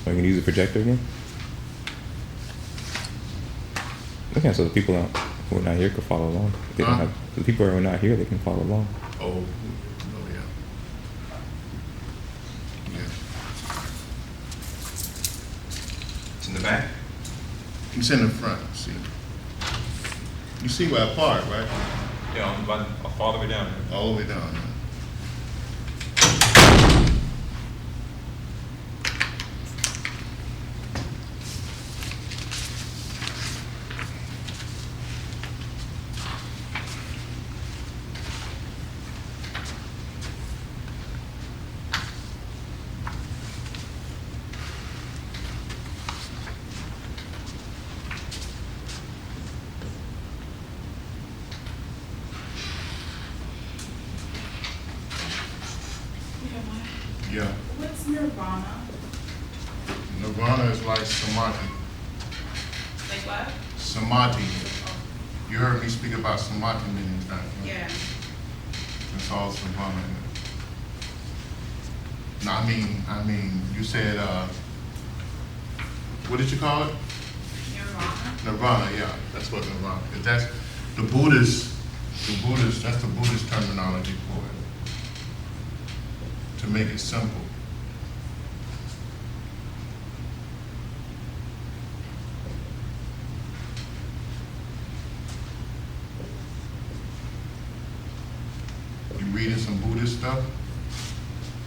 Are you gonna use the projector again? Okay, so the people who are not here can follow along. They don't have, the people who are not here, they can follow along. Oh yeah. Yeah. It's in the back? It's in the front, see. You see where I park, right? Yeah, I'll follow the way down. All the way down. Yeah. What's nirvana? Nirvana is like samadhi. Like what? Samadhi. You heard me speak about samadhi many times. Right? Yeah. It's all nirvana. No, I mean, you said, what did you call it? Nirvana. Nirvana, yeah, that's what nirvana is. That's the Buddhist, that's the Buddhist terminology for it. To make it simple. You reading some Buddhist stuff?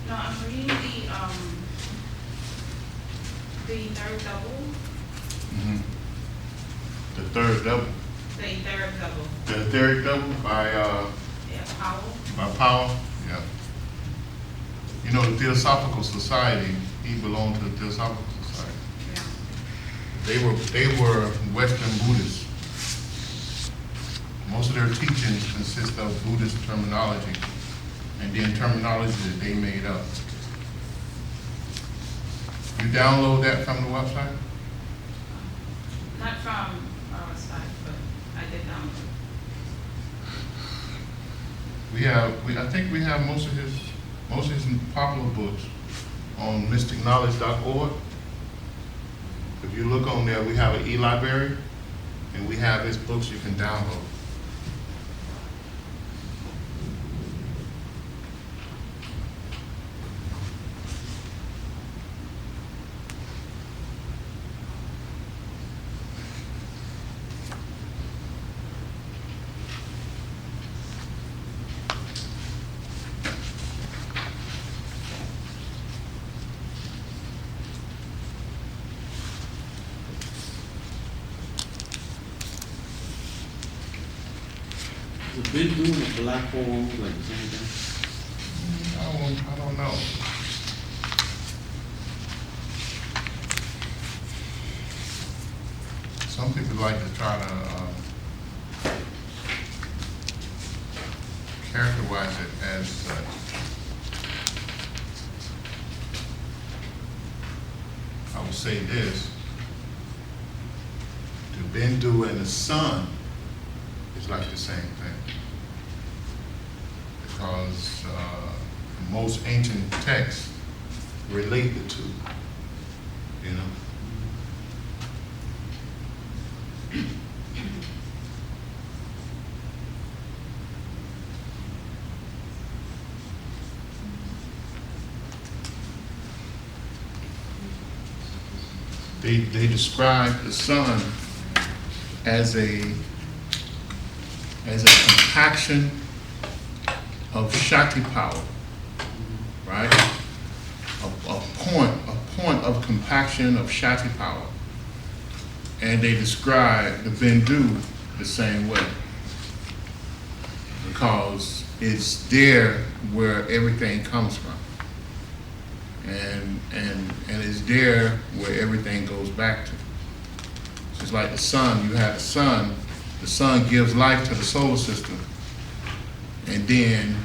No, I'm reading the third double. Mm-hmm. The third double. The etheric double. The etheric double by Yeah, Powell. Powell, yeah. You know, the Theosophical Society, he belonged to the Theosophical Society. Yeah. They were Western Buddhists. Most of their teachings consist of Buddhist terminology, and then terminology that they made up. You download that from the website? Not from our website, but I did download. I think we have most of his popular books on mysticknowledge.org. If you look on there, we have an e-library, and we have his books you can download. The big room, a black hole, like the same thing. I don't know. Some people like to try to characterize it as such. I will say this: the Bindu and the sun is like the same thing, because most ancient texts relate the two, you know. They describe the sun as a compaction of Shakti power, right? A point of compaction of Shakti power. And they describe the Bindu the same way, because it's there where everything comes from. And it's there where everything goes back to. It's like the sun. You have the sun gives life to the solar system, and then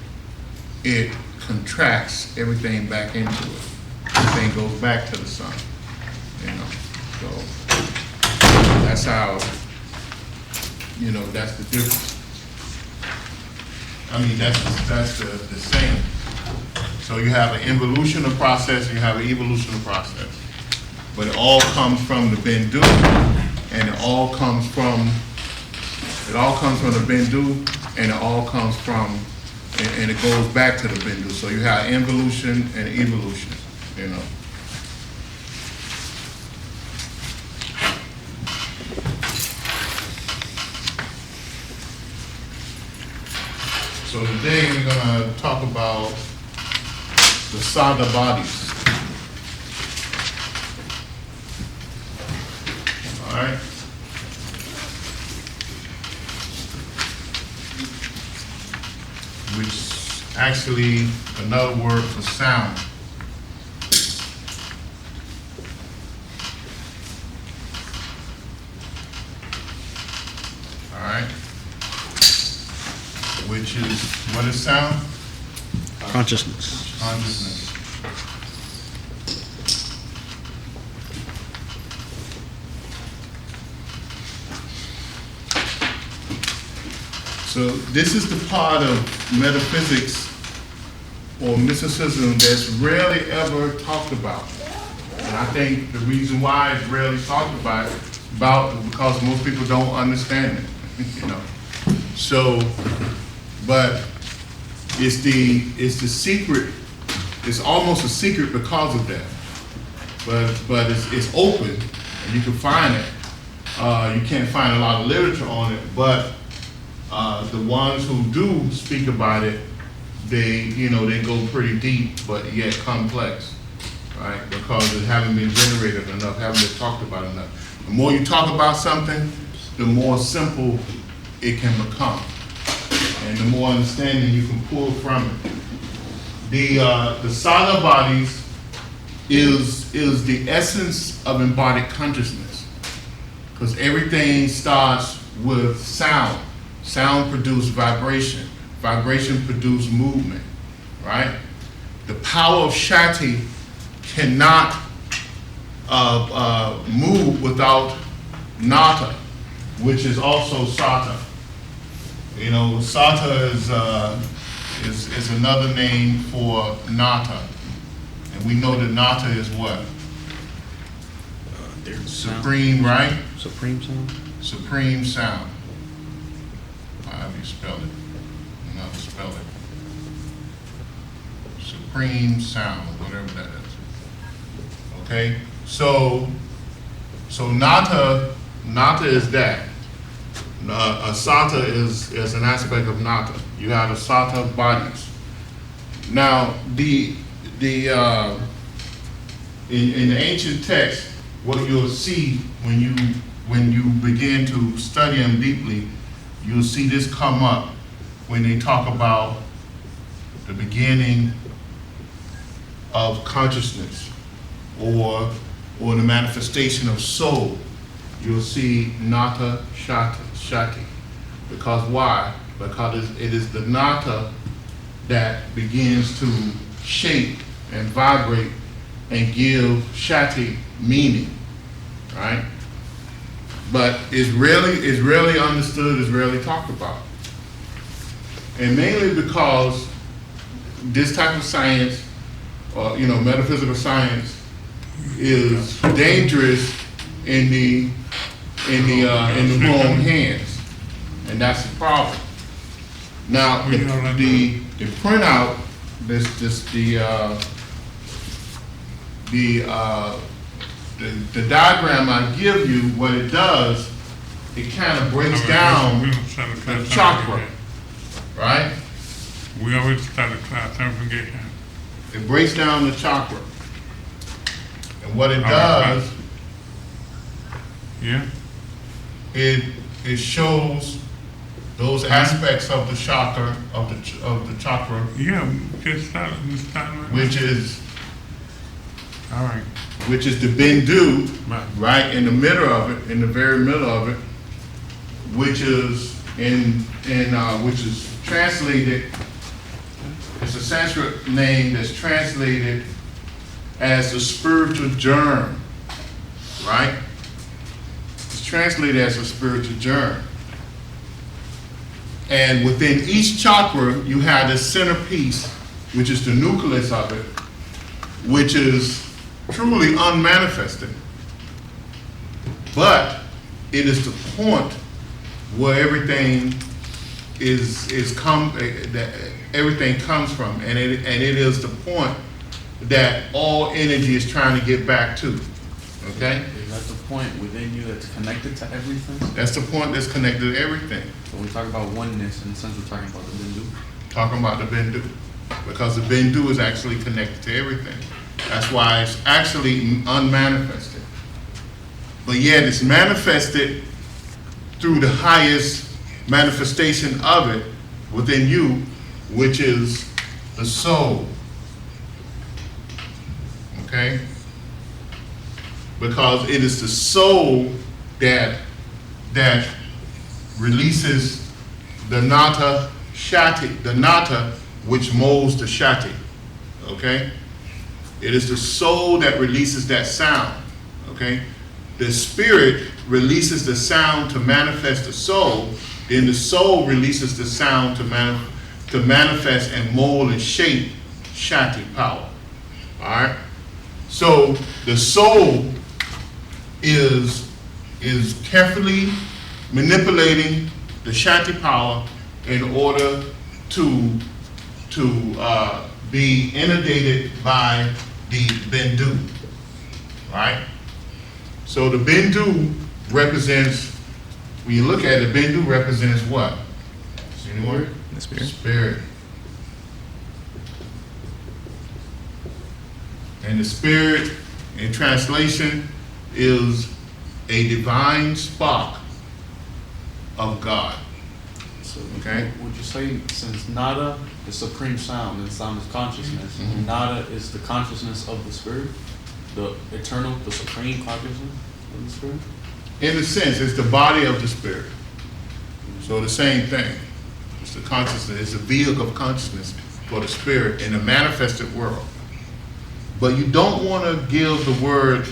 it contracts everything back into it. Everything goes back to the sun, you know. So that's how, you know, that's the difference. I mean, that's the same. So you have an involutional process and you have an evolutional process. But it all comes from the Bindu, and it all comes from the Bindu, and it all comes from, and it goes back to the Bindu. So you have involution and evolution, you know. So today we're gonna talk about the Sada bodies. All right. Which actually another word for sound. All right. Which is, what is sound? Consciousness. Consciousness. So this is the part of metaphysics or mysticism that's rarely ever talked about. And I think the reason why it's rarely talked about is because most people don't understand it, you know. So, but it's the secret. It's almost a secret because of that. But it's open and you can find it. You can't find a lot of literature on it, but the ones who do speak about it, they go pretty deep, but yet complex, right? Because it haven't been generated enough, haven't been talked about enough. The more you talk about something, the more simple it can become, and the more understanding you can pull from it. The Sada bodies is the essence of embodied consciousness, because everything starts with sound. Sound produces vibration. Vibration produces movement, right? The power of Shakti cannot move without Nata, which is also Sata. You know, Sata is another name for Nata. And we know that Nata is what? Supreme, right? Supreme sound? Supreme sound. However you spell it. You know how to spell it. Supreme sound, whatever that is. Okay? So Nata is that. A Sata is an aspect of Nata. You have the Sata bodies. Now, in the ancient text, what you'll see when you begin to study them deeply, you'll see this come up when they talk about the beginning of consciousness or the manifestation of soul. You'll see Nata Shakti. Because why? Because it is the Nata that begins to shape and vibrate and give Shakti meaning, right? But it's rarely understood, it's rarely talked about. And mainly because this type of science, or metaphysical science, is dangerous in the wrong hands, and that's the problem. Now the printout, the diagram I give you, what it does, it kind of breaks down the chakra, right? We already started class, don't forget that. It breaks down the chakra. And what it does, yeah, it shows those aspects of the chakra, of the chakra, yeah, just start right which is all right. Which is the Bindu, right in the middle of it, in the very middle of it, which is which is translated. It's a Sanskrit name that's translated as the spiritual germ, right? It's translated as a spiritual germ. And within each chakra, you have the centerpiece which is the nucleus of it, which is truly unmanifested. But it is the point where everything that everything comes from, and it is the point that all energy is trying to get back to. Okay? Is that the point within you that's connected to everything? That's the point that's connected to everything. So when we talk about oneness, in a sense, we're talking about the Bindu. Talking about the Bindu. Because the Bindu is actually connected to everything. That's why it's actually unmanifested. But yet it's manifested through the highest manifestation of it within you, which is the soul. Okay? Because it is the soul that releases the nata shati, the nata which molds the shati. Okay? It is the soul that releases that sound. Okay? The spirit releases the sound to manifest the soul, then the soul releases the sound to manifest and mold and shape shati power. Alright? So the soul is carefully manipulating the shati power in order to be inundated by the Bindu. Right? So the Bindu represents, when you look at it, Bindu represents what? Anyone? The spirit. Spirit. And the spirit, in translation, is a divine spark of God. So Okay. would you say, since nada is supreme sound and sound is consciousness, nada is the consciousness of the spirit? The eternal, the supreme consciousness of the spirit? In a sense, it's the body of the spirit. So the same thing. It's the consciousness, it's a vehicle of consciousness for the spirit in the manifested world. But you don't want to give the word,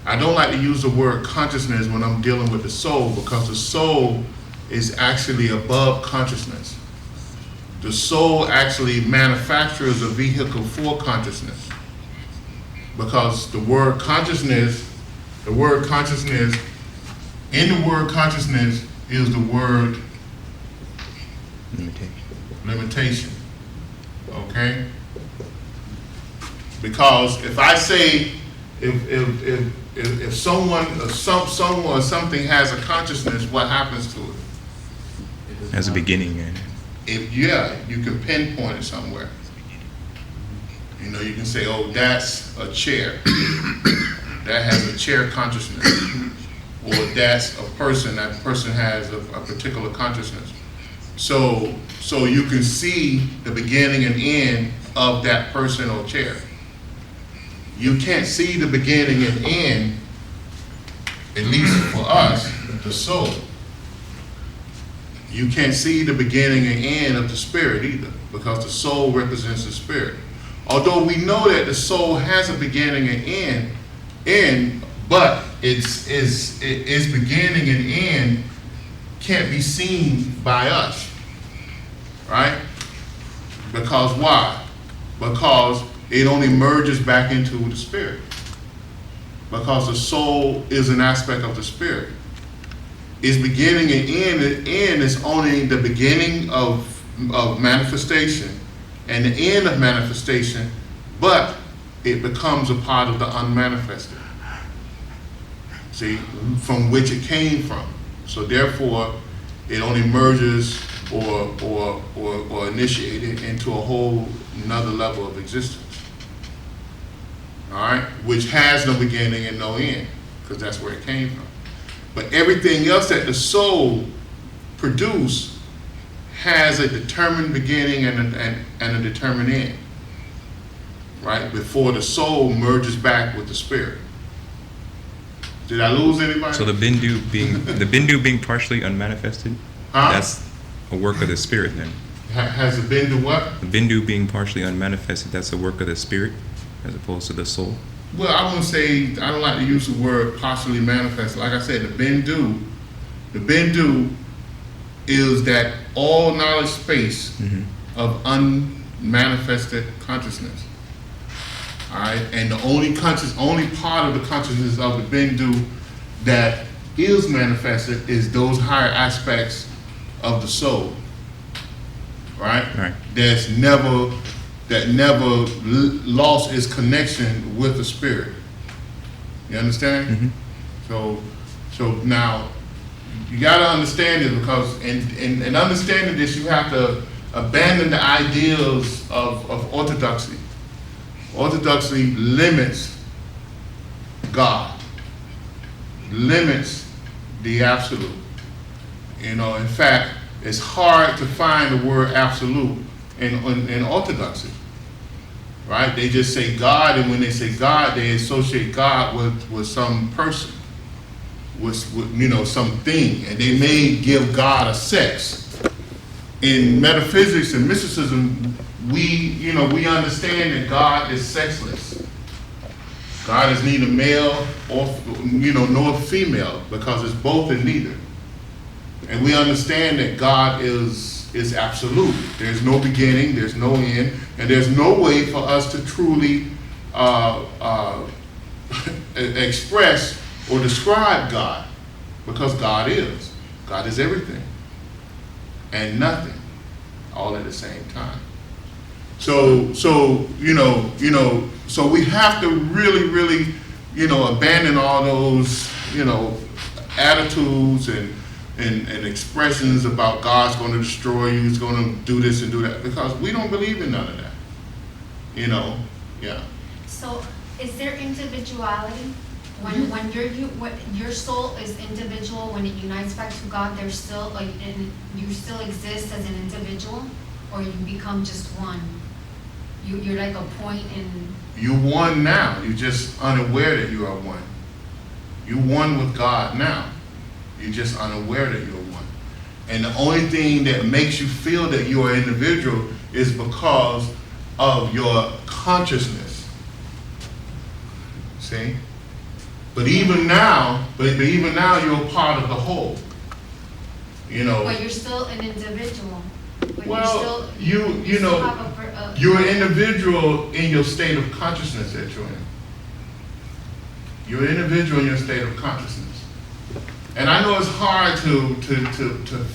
I don't like to use the word consciousness when I'm dealing with the soul, because the soul is actually above consciousness. The soul actually manufactures a vehicle for consciousness. Because the word consciousness, in the word consciousness is the word limitation. Okay? Because if I say, if someone or something has a consciousness, what happens to it? As a beginning, and You can pinpoint it somewhere. You know, you can say, oh, that's a chair. That has a chair consciousness. Or that's a person. That person has a particular consciousness. So you can see the beginning and end of that person or chair. You can't see the beginning and end, at least for us, the soul. You can't see the beginning and end of the spirit either, because the soul represents the spirit. Although we know that the soul has a beginning and end, but its beginning and end can't be seen by us, right? Because why? Because it only merges back into the spirit. Because the soul is an aspect of the spirit. Its beginning and end is only the beginning of manifestation and the end of manifestation, but it becomes a part of the unmanifested. See, from which it came from. So therefore, it only merges or initiated into a whole another level of existence. All right, which has no beginning and no end, because that's where it came from. But everything else that the soul produces has a determined beginning and a determined end, right? Before the soul merges back with the spirit. Did I lose anybody? so the Bindu being partially unmanifested, Huh? that's a work of the spirit then. Has it been to what? The Bindu being partially unmanifested, that's a work of the spirit as opposed to the soul. Well, I wouldn't say, I don't like to use the word partially manifest. Like I said, the Bindu is that all knowledge space of manifested consciousness. All right, and the only part of the consciousness of the Bindu that is manifested is those higher aspects of the soul. Right? Right. That never lost its connection with the spirit. You understand? Mm-hmm. So now you got to understand it, because in understanding this, you have to abandon the ideals of orthodoxy. Orthodoxy limits God, limits the absolute. You know, in fact, it's hard to find the word absolute in orthodoxy, right? They just say God, and when they say God, they associate God with some person, with something, and they may give God a sex. In metaphysics and mysticism, we understand that God is sexless. God is neither male or nor female, because it's both and neither. And we understand that God is absolute. There's no beginning, there's no end, and there's no way for us to truly express or describe God, because God is. God is everything and nothing, all at the same time. So we have to really, abandon all those, attitudes and expressions about God's going to destroy you, He's going to do this and do that, because we don't believe in none of that. Yeah. So, is there individuality? When your soul is individual, when it unites back to God, there's still you still exist as an individual, or you become just one? You're like a point in. You one now. You're just unaware that you are one. You one with God now. You're just unaware that you're one. And the only thing that makes you feel that you are an individual is because of your consciousness. See? But even now you're a part of the whole. But you're still an individual. But Well, you still have you're an individual in your state of consciousness that you're in. You're an individual in your state of consciousness. And I know it's hard to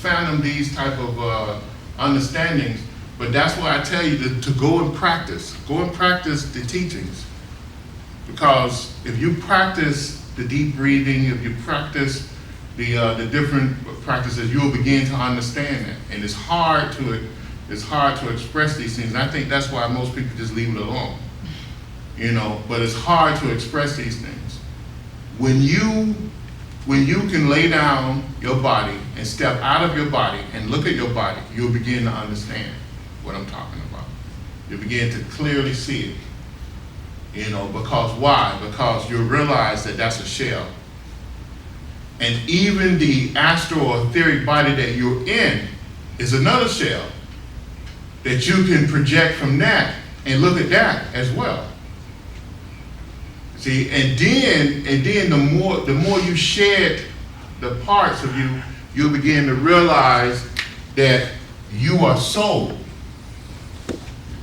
fathom these type of understandings, but that's why I tell you to go and practice. Go and practice the teachings. Because if you practice the deep breathing, if you practice the different practices, you'll begin to understand it. And it's hard to express these things. And I think that's why most people just leave it alone. But it's hard to express these things. When you can lay down your body and step out of your body and look at your body, you'll begin to understand what I'm talking about. You'll begin to clearly see it. Because why? Because you'll realize that that's a shell. And even the astral or etheric body that you're in is another shell that you can project from that and look at that as well. See, and then the more you shed the parts of you, you'll begin to realize that you are soul.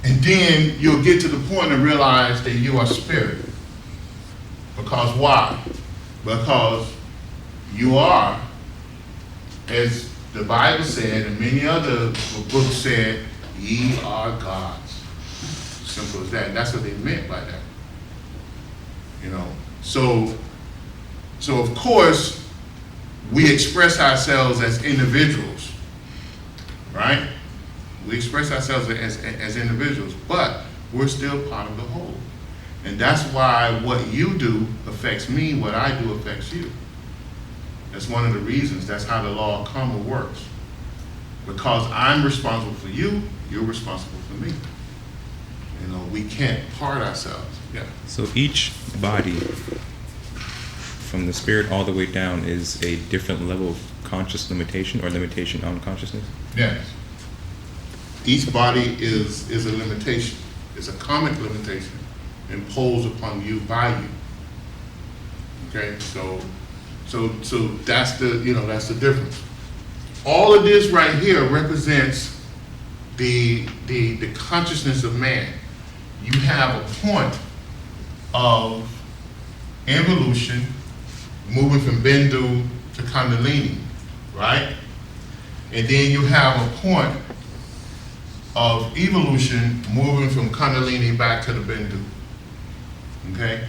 And then you'll get to the point to realize that you are spirit. Because why? Because you are, as the Bible said, and many other books said, ye are gods. Simple as that. And that's what they meant by that. So of course, we express ourselves as individuals, right? We express ourselves as individuals, but we're still part of the whole. And that's why what you do affects me, what I do affects you. That's one of the reasons. That's how the law of karma works. Because I'm responsible for you, you're responsible for me. We can't part ourselves. Yeah. So each body, from the spirit all the way down, is a different level of conscious limitation or limitation on consciousness? Yes. Each body is a limitation. It's a karmic limitation imposed upon you by you. Okay, so that's the difference. All of this right here represents the consciousness of man, you have a point of involution moving from Bindu to Kundalini, right? And then you have a point of evolution moving from Kundalini back to the Bindu, okay?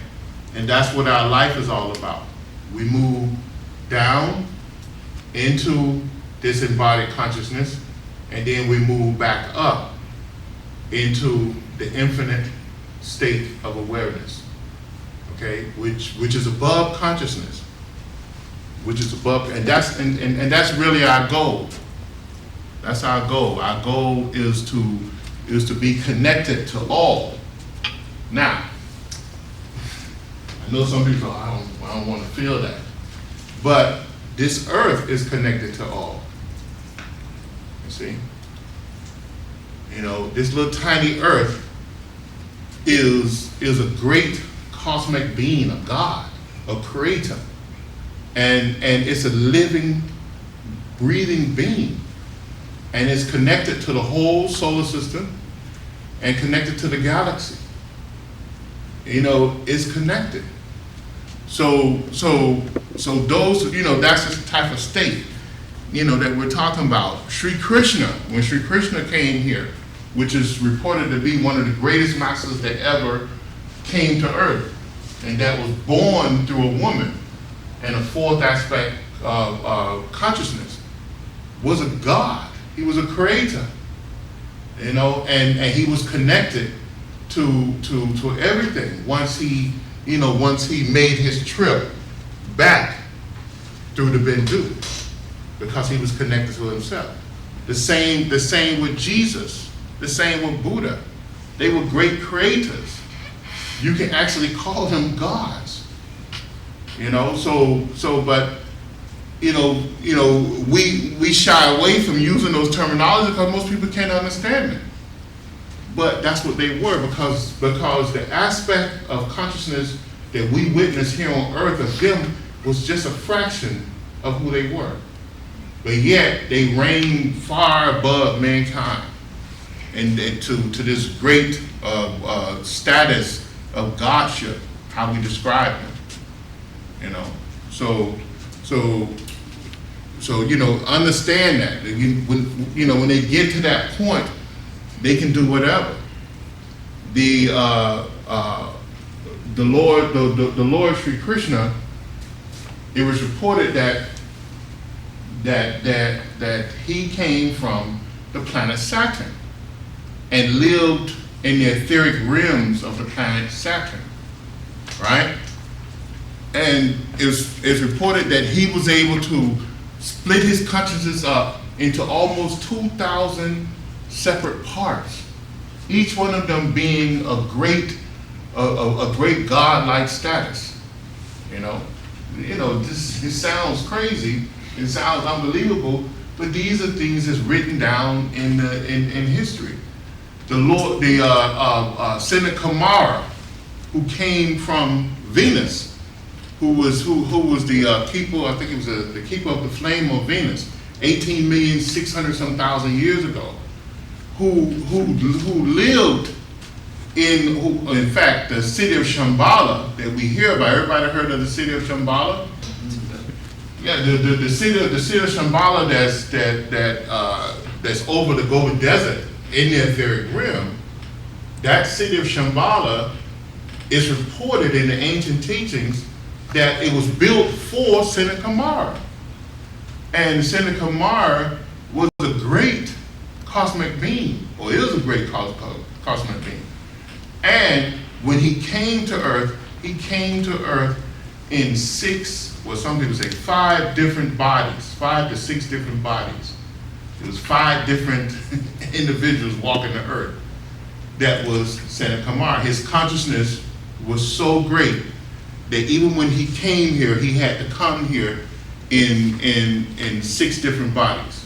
And that's what our life is all about. We move down into this embodied consciousness, and then we move back up into the infinite state of awareness, okay, which is above consciousness, which is above, and that's really our goal. That's our goal. Our goal is to be connected to all. Now, I know some people, I don't want to feel that, but this earth is connected to all. You see? You know, this little tiny earth is a great cosmic being, a God, a creator. And it's a living, breathing being. And it's connected to the whole solar system and connected to the galaxy. You know, it's connected. So those, you know, that's the type of state, you know, that we're talking about. Sri Krishna, when Sri Krishna came here, which is reported to be one of the greatest masters that ever came to earth, and that was born through a woman, and a fourth aspect of consciousness, was a God. He was a creator, you know, and he was connected to everything once he made his trip back through the Bindu, because he was connected to himself. The same with Jesus, the same with Buddha. They were great creators. You can actually call them gods. You know, but you know, we shy away from using those terminologies because most people can't understand it. But that's what they were, because the aspect of consciousness that we witness here on earth of them was just a fraction of who they were. But yet they reigned far above mankind, and to this great status of godship, how we describe them. You know, so you know, understand that when they get to that point, they can do whatever. The Lord Sri Krishna, it was reported that he came from the planet Saturn and lived in the etheric realms of the planet Saturn, right? And it's reported that he was able to split his consciousness up into almost 2,000 separate parts, each one of them being a great God-like status. You know, this sounds crazy, it sounds unbelievable, but these are things that's written down in history. Senator Kamara, who came from Venus, who was the keeper, I think it was the keeper of the flame of Venus, 18,600,000 years ago, who lived in fact, the city of Shambhala that we hear about. Everybody heard of the city of Shambhala? Yeah, the city of Shambhala that's over the Gobi Desert in the etheric realm. That city of Shambhala is reported in the ancient teachings that it was built for Senator Kamara. And Senator Kamara was a great cosmic being, or is a great cosmic being. And when he came to Earth in 6, well, some people say 5 different bodies, 5 to 6 different bodies. It was 5 different individuals walking the Earth. That was Senator Kamara. His consciousness was so great that even when he came here, he had to come here in 6 different bodies.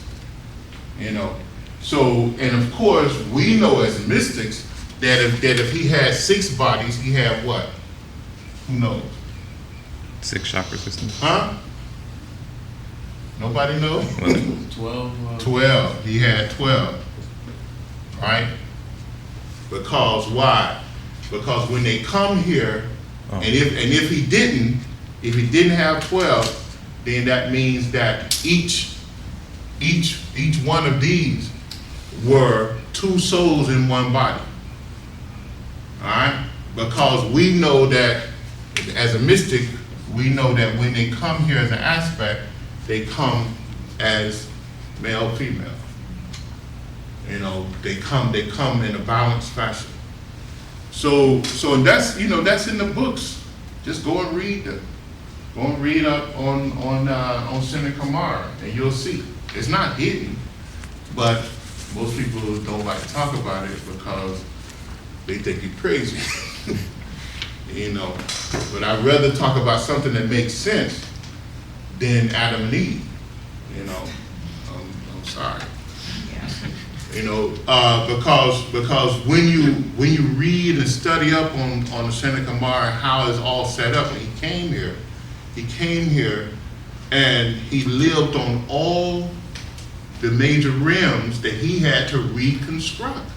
You know, so, and of course, we know as mystics that if he had 6 bodies, he had what? Who knows? 6 chakra systems. Huh? Nobody knows? 12. 12. He had 12. right? Because why? Because when they come here, and if he didn't have 12, then that means that each one of these were two souls in one body. All right? Because we know that as a mystic, we know that when they come here as an aspect, they come as male, female. You know, they come in a balanced fashion. So that's, you know, that's in the books. Just go and read them. Go and read up on Seneca Mara, and you'll see. It's not hidden, but most people don't like to talk about it because they think you're crazy. You know, but I'd rather talk about something that makes sense than Adam and Eve. You know, I'm sorry. You know, because when you read and study up on the Seneca Mara, how it's all set up, and he came here and he lived on all the major realms that he had to reconstruct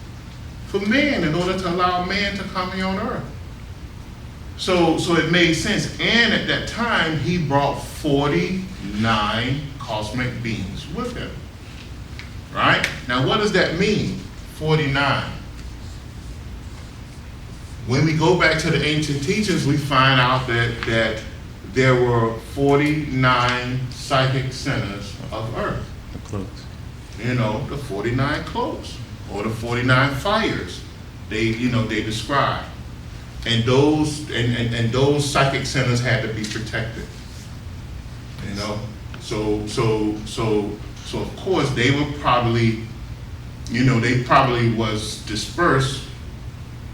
for man in order to allow man to come here on earth. So it made sense. And at that time, he brought 49 cosmic beings with him. Right? Now, what does that mean, 49? When we go back to the ancient teachings, we find out that there were 49 psychic centers of Earth. The cloaks. You know, the 49 cloaks, or the 49 fires, they describe. And those psychic centers had to be protected. You know, so of course they were probably, you know, they probably was dispersed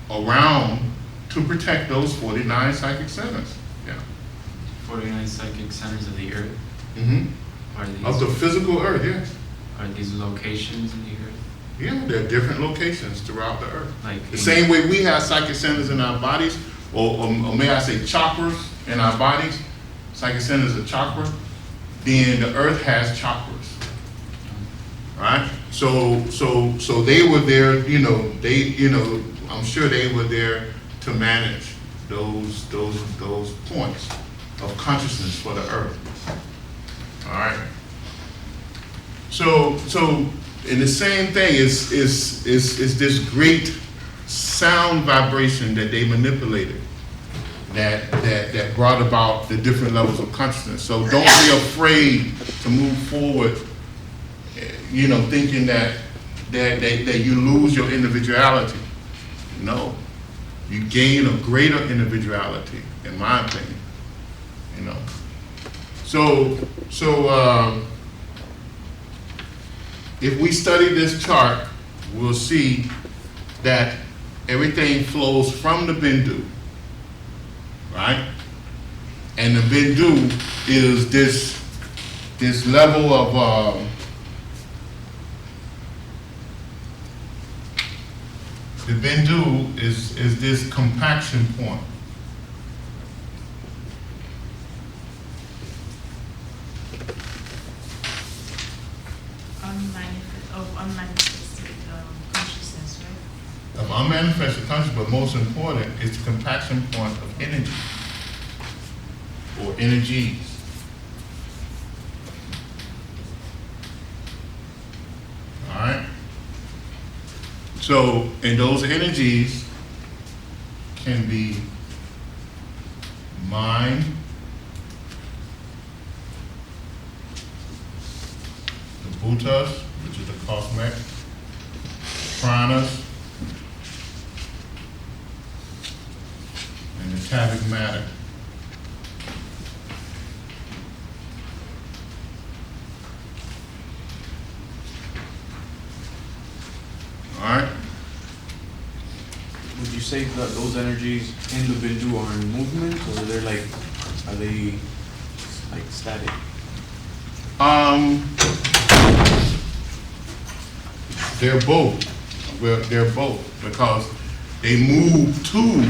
around to protect those 49 psychic centers. Yeah. 49 psychic centers of the earth. Mm-hmm. Are these, of the physical earth, yes. Are these locations in the earth? Yeah, there are different locations throughout the earth. Like the same way we have psychic centers in our bodies, or may I say chakras in our bodies. Psychic centers are chakra. Then the earth has chakras. Right? So they were there, I'm sure they were there to manage those points of consciousness for the earth. All right? So and the same thing is this great sound vibration that they manipulated that brought about the different levels of consciousness. So don't be afraid to move forward, you know, thinking that you lose your individuality. No, you gain a greater individuality, in my opinion. You know, so if we study this chart, we'll see that everything flows from the Bindu, right? And the Bindu is this level of the Bindu is this compaction point. Unmanifested consciousness, right? Of unmanifested consciousness, but most important, it's the compaction point of energy or energies. All right? So, and those energies can be mind, the bhutas, which is the cosmic, pranas, and the tavic matter. All right? Would you say that those energies in the Bindu are in movement, or are they static? They're both. Well, they're both because they move to,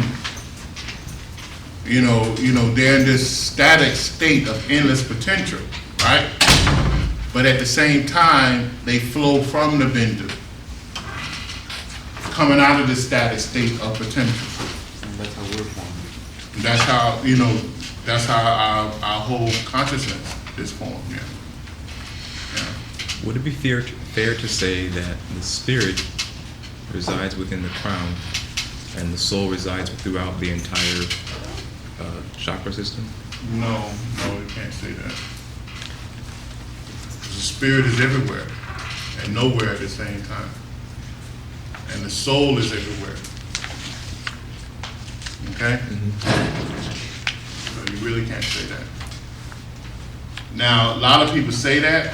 they're in this static state of endless potential, right? But at the same time, they flow from the Bindu. coming out of the static state of potential. And that's how we're formed. That's how, that's how our whole consciousness is formed, yeah. Yeah. Would it be fair to say that the spirit resides within the crown and the soul resides throughout the entire chakra system? No, you can't say that. The spirit is everywhere and nowhere at the same time. And the soul is everywhere. Okay? So you really can't say that. Now, a lot of people say that,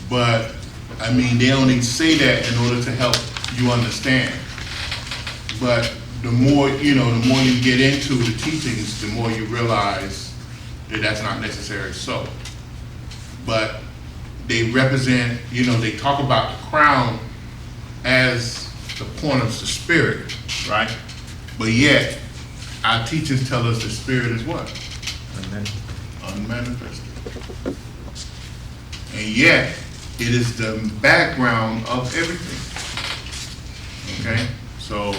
but I mean, they only say that in order to help you understand. But the more you get into the teachings, the more you realize that that's not necessarily so. But they represent, they talk about the crown as the point of the spirit, right? But yet, our teachers tell us the spirit is what? Unmanifested. And yet, it is the background of everything. Okay? So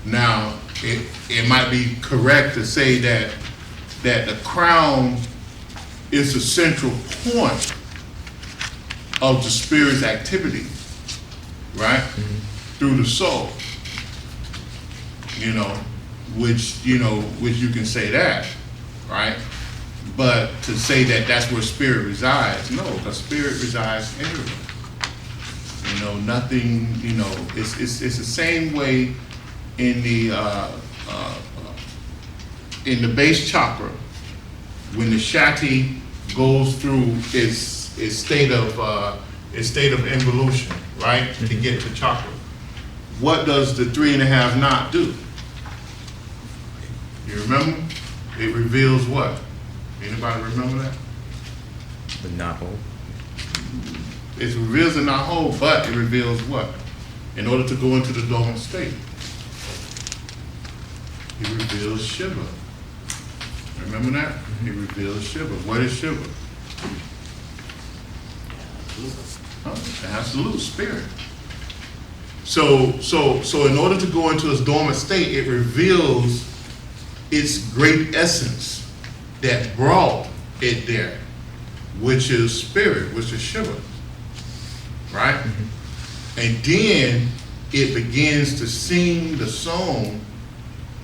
now it might be correct to say that the crown is the central point of the spirit's activity, right? Through the soul. Which you can say that, right? But to say that that's where spirit resides, no, because spirit resides everywhere. Nothing, it's the same way in the base chakra, when the shakti goes through its state of involution, right, to get to chakra. What does the 3.5 knot do? You remember? It reveals what? Anybody remember that? The knot hole. It reveals the knot hole, but it reveals what? In order to go into the dormant state, it reveals Shiva. Remember that? It reveals Shiva. What is Shiva? The absolute spirit. So in order to go into its dormant state, it reveals its great essence that brought it there, which is spirit, which is Shiva, right? And then it begins to sing the song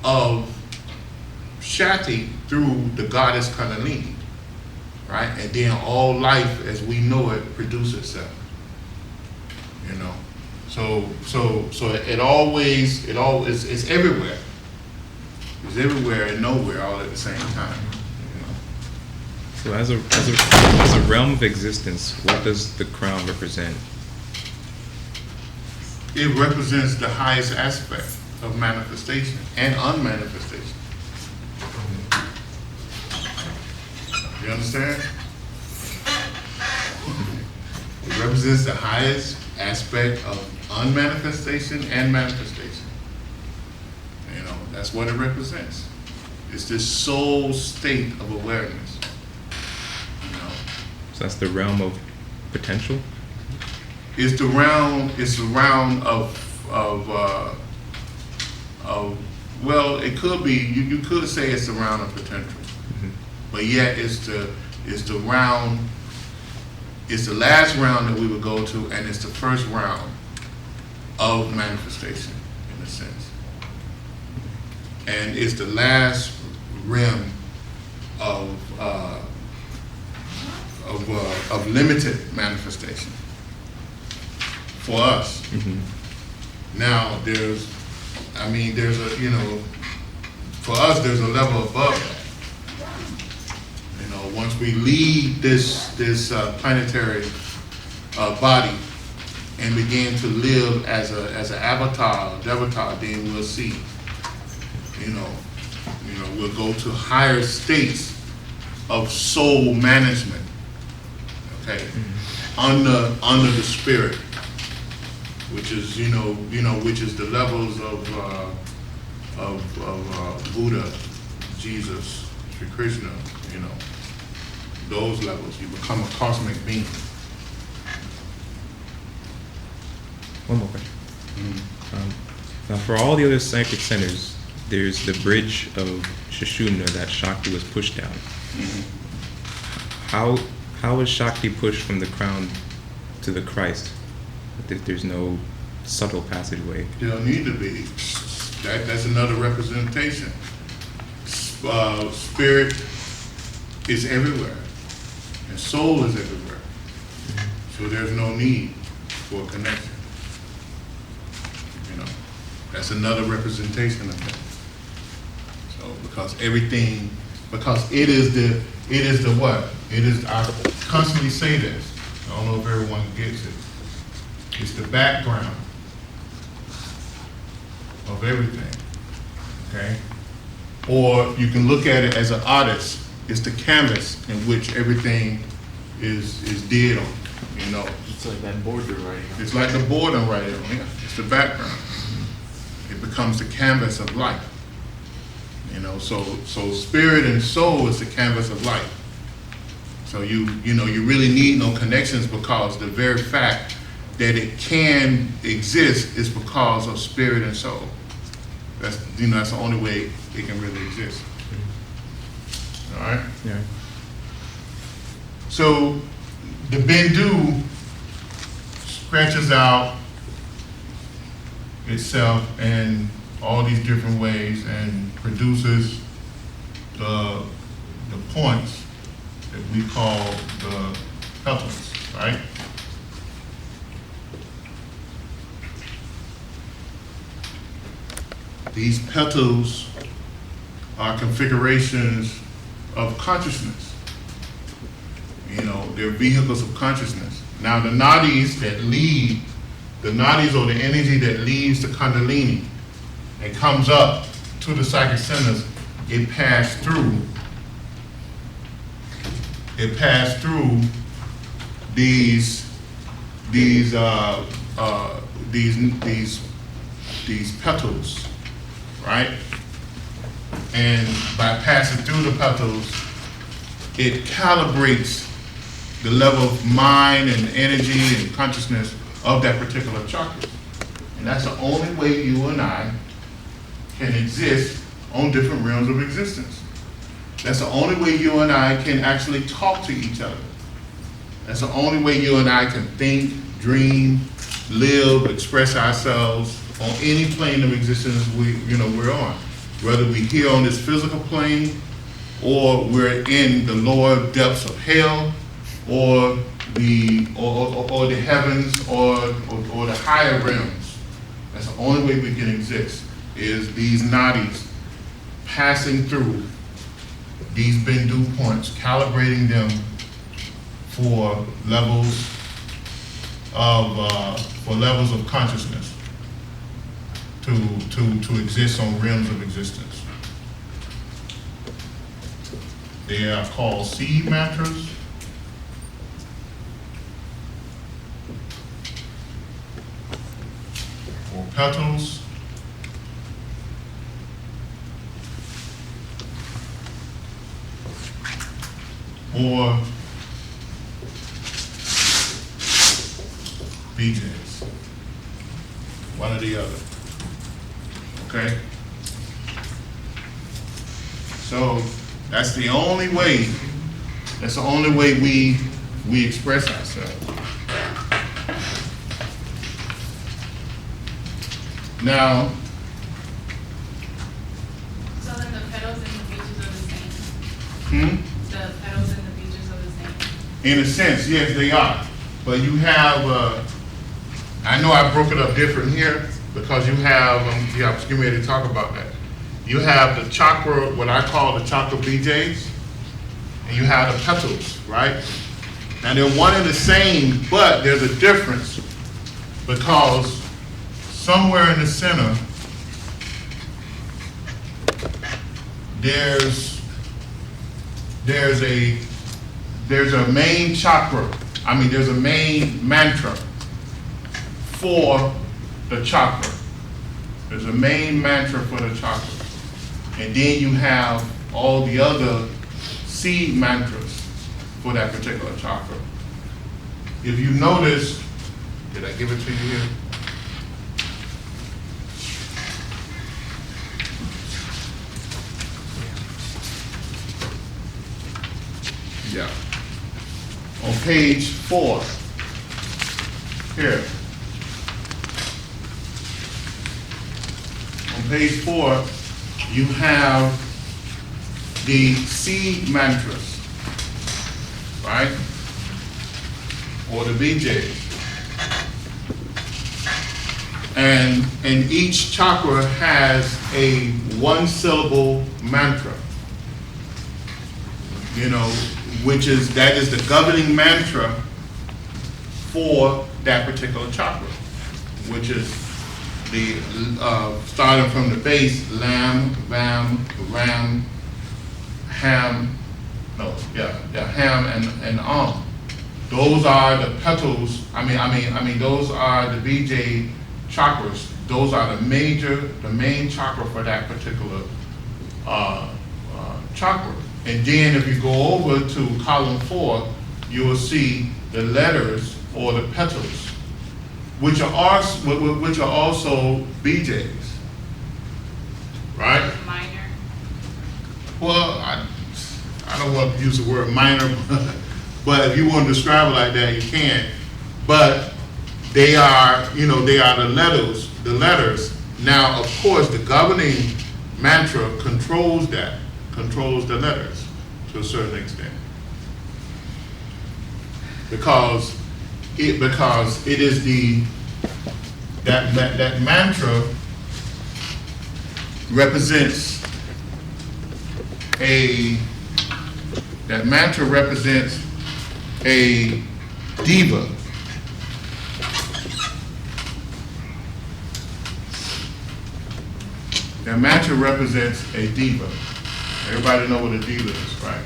of Shakti through the goddess Kundalini, right? And then all life as we know it produces itself, So it's everywhere. It's everywhere and nowhere all at the same time. So as a realm of existence, what does the crown represent? It represents the highest aspect of manifestation and unmanifestation. You understand? It represents the highest aspect of unmanifestation and manifestation. That's what it represents. It's this soul state of awareness. So that's the realm of potential? It's the realm of well, it could be, you could say it's the realm of potential. But yet it's the round, it's the last round that we would go to, and it's the first round of manifestation, in a sense. And it's the last rim of limited manifestation for us. Now for us there's a level above that. Once we leave this planetary body and begin to live as an avatar, devata, then we'll see. We'll go to higher states of soul management. Okay, under the spirit, which is which is the levels of Buddha, Jesus, Sri Krishna. Those levels, you become a cosmic being. One more question. Now, for all the other psychic centers, there's the bridge of Sushumna that Shakti was pushed down. How is Shakti pushed from the crown to the Christ? There's no subtle passageway. There don't need to be. That's another representation. Spirit is everywhere, and soul is everywhere. So there's no need for a connection. You know, that's another representation of that. So because it is the what? It is. I constantly say this. I don't know if everyone gets it. It's the background of everything. Okay? Or you can look at it as an artist. It's the canvas in which everything is did on. You know, It's like that border right here. it's like the border right on here. It's the background. It becomes the canvas of life. You know, so spirit and soul is the canvas of life. So you really need no connections, because the very fact that it can exist is because of spirit and soul. That's the only way it can really exist. All right. Yeah. So the Bindu scratches out itself in all these different ways and produces the points that we call the petals, right? These petals are configurations of consciousness. You know, they're vehicles of consciousness. Now the nadis or the energy that leaves the kundalini and comes up to the psychic centers, it passed through these petals, right? And by passing through the petals, it calibrates the level of mind and energy and consciousness of that particular chakra. And that's the only way you and I can exist on different realms of existence. That's the only way you and I can actually talk to each other. That's the only way you and I can think, dream, live, express ourselves on any plane of existence we're on. Whether we're here on this physical plane, or we're in the lower depths of hell, or the heavens, or the higher realms. That's the only way we can exist, is these nadis passing through these Bindu points, calibrating them for levels of consciousness to exist on realms of existence. They are called seed mantras. Or petals. Or BJs. One or the other. Okay? So that's the only way we express ourselves. Now, So then the petals and the beaches are the same? The petals and the beaches are the same? in a sense, yes, they are. But you have, I know I broke it up different here, because you have, I was getting ready to talk about that. You have the chakra, what I call the chakra BJs, and you have the petals, right? Now they're one and the same, but there's a difference, because somewhere in the center, there's a main chakra. There's a main mantra for the chakra. There's a main mantra for the chakra. And then you have all the other seed mantras for that particular chakra. If you notice, did I give it to you here? Yeah. On page 4, here. On page 4, you have the seed mantras, right? Or the BJs. And each chakra has a one-syllable mantra, you know, that is the governing mantra for that particular chakra, which is the starting from the base: Lam, Vam, Ram, Ham, Ham and Those are the petals. Those are the BJ chakras. Those are the main chakra for that particular chakra. And then if you go over to column 4, you will see the letters or the petals, which are also BJs, right? Minor. Well, I don't want to use the word minor, but if you want to describe it like that, you can. But they are the letters. Now, of course, the governing mantra controls the letters to a certain extent, because it is that mantra represents a diva. That mantra represents a diva. Everybody know what a diva is, right?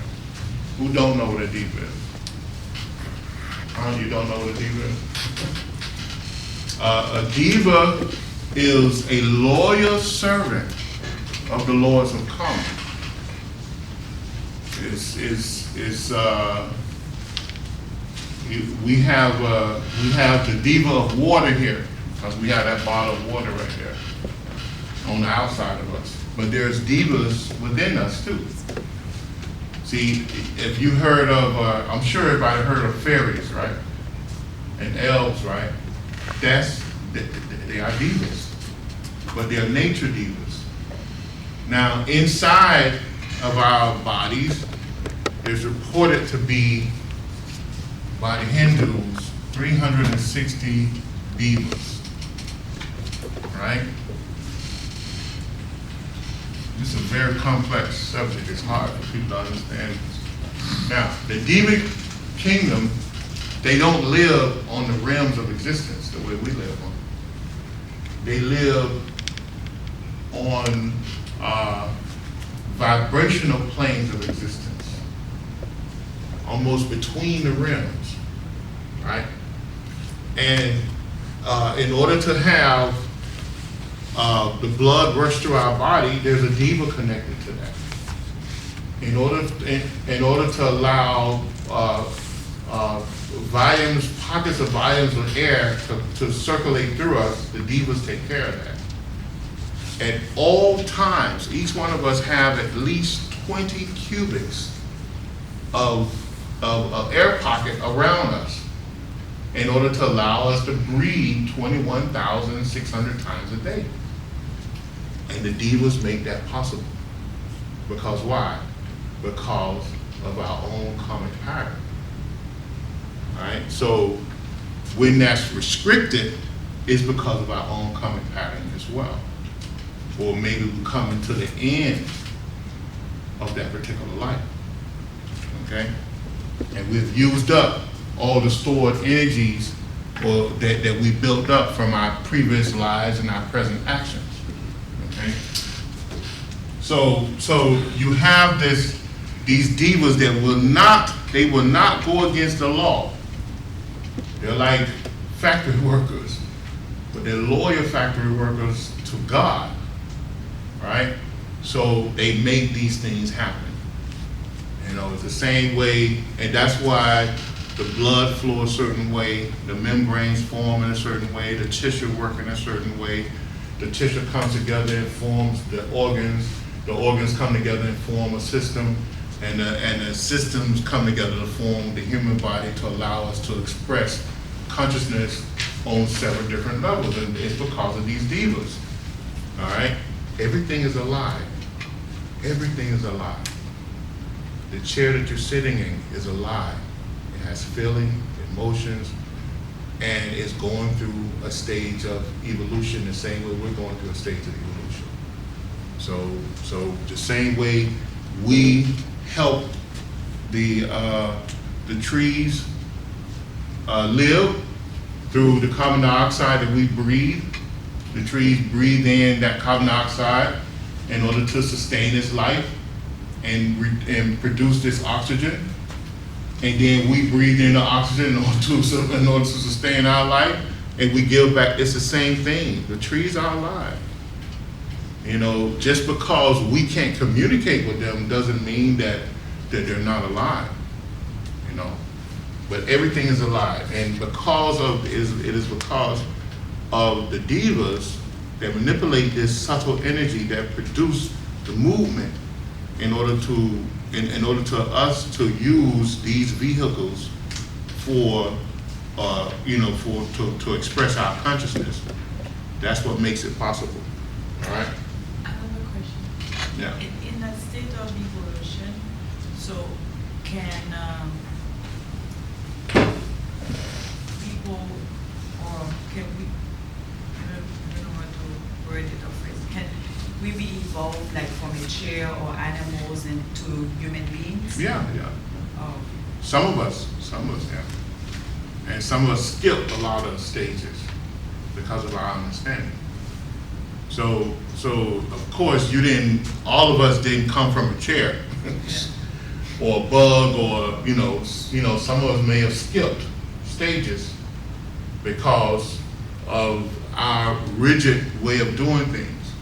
Who don't know what a diva is? You don't know what a diva is? A diva is a loyal servant of the lords of karma. We have the diva of water here, because we have that bottle of water right there on the outside of us. But there's divas within us too. See, if you heard of, I'm sure everybody heard of fairies, right? And elves, right? They are divas, but they're nature divas. Now, inside of our bodies, there's reported to be, by the Hindus, 360 divas, right? This is a very complex subject. It's hard for people to understand. Now, the Devic kingdom, they don't live on the realms of existence the way we live on. They live on vibrational planes of existence, almost between the realms, right? And in order to have the blood rush through our body, there's a diva connected to that. In order to allow pockets of volumes of air to circulate through us, the divas take care of that. At all times, each one of us have at least 20 cubics of air pocket around us in order to allow us to breathe 21,600 times a day. And the divas make that possible. Because why? Because of our own karmic pattern. All right? So when that's restricted, it's because of our own karmic pattern as well. Or maybe we're coming to the end of that particular life. Okay? And we've used up all the stored energies that we built up from our previous lives and our present actions. Okay? So you have these divas that will not go against the law. They're like factory workers, but they're loyal factory workers to God, right? So they make these things happen. You know, it's the same way, and that's why the blood flow a certain way, the membranes form in a certain way, the tissue work in a certain way, the tissue comes together and forms the organs come together and form a system. and the systems come together to form the human body to allow us to express consciousness on several different levels, and it's because of these divas. All right, everything is alive. Everything is alive. The chair that you're sitting in is alive. It has feeling, emotions, and it's going through a stage of evolution the same way we're going through a stage of evolution. So the same way we help the trees live through the carbon dioxide that we breathe. The trees breathe in that carbon dioxide in order to sustain its life and produce this oxygen. And then we breathe in the oxygen in order to sustain our life, and we give back. It's the same thing. The trees are alive. You know, just because we can't communicate with them doesn't mean that they're not alive. You know, but everything is alive, and because it is because of the divas that manipulate this subtle energy that produce the movement in order to us to use these vehicles for to express our consciousness. That's what makes it possible. All right. Another question. Yeah. In that state of evolution, so can people, or can we, I don't know how to word it or phrase, can we be evolved like from a chair or animals into human beings? Yeah. Oh. Some of us, yeah. And some of us skip a lot of stages because of our understanding. So of course all of us didn't come from a chair or a bug, or some of us may have skipped stages because of our rigid way of doing things,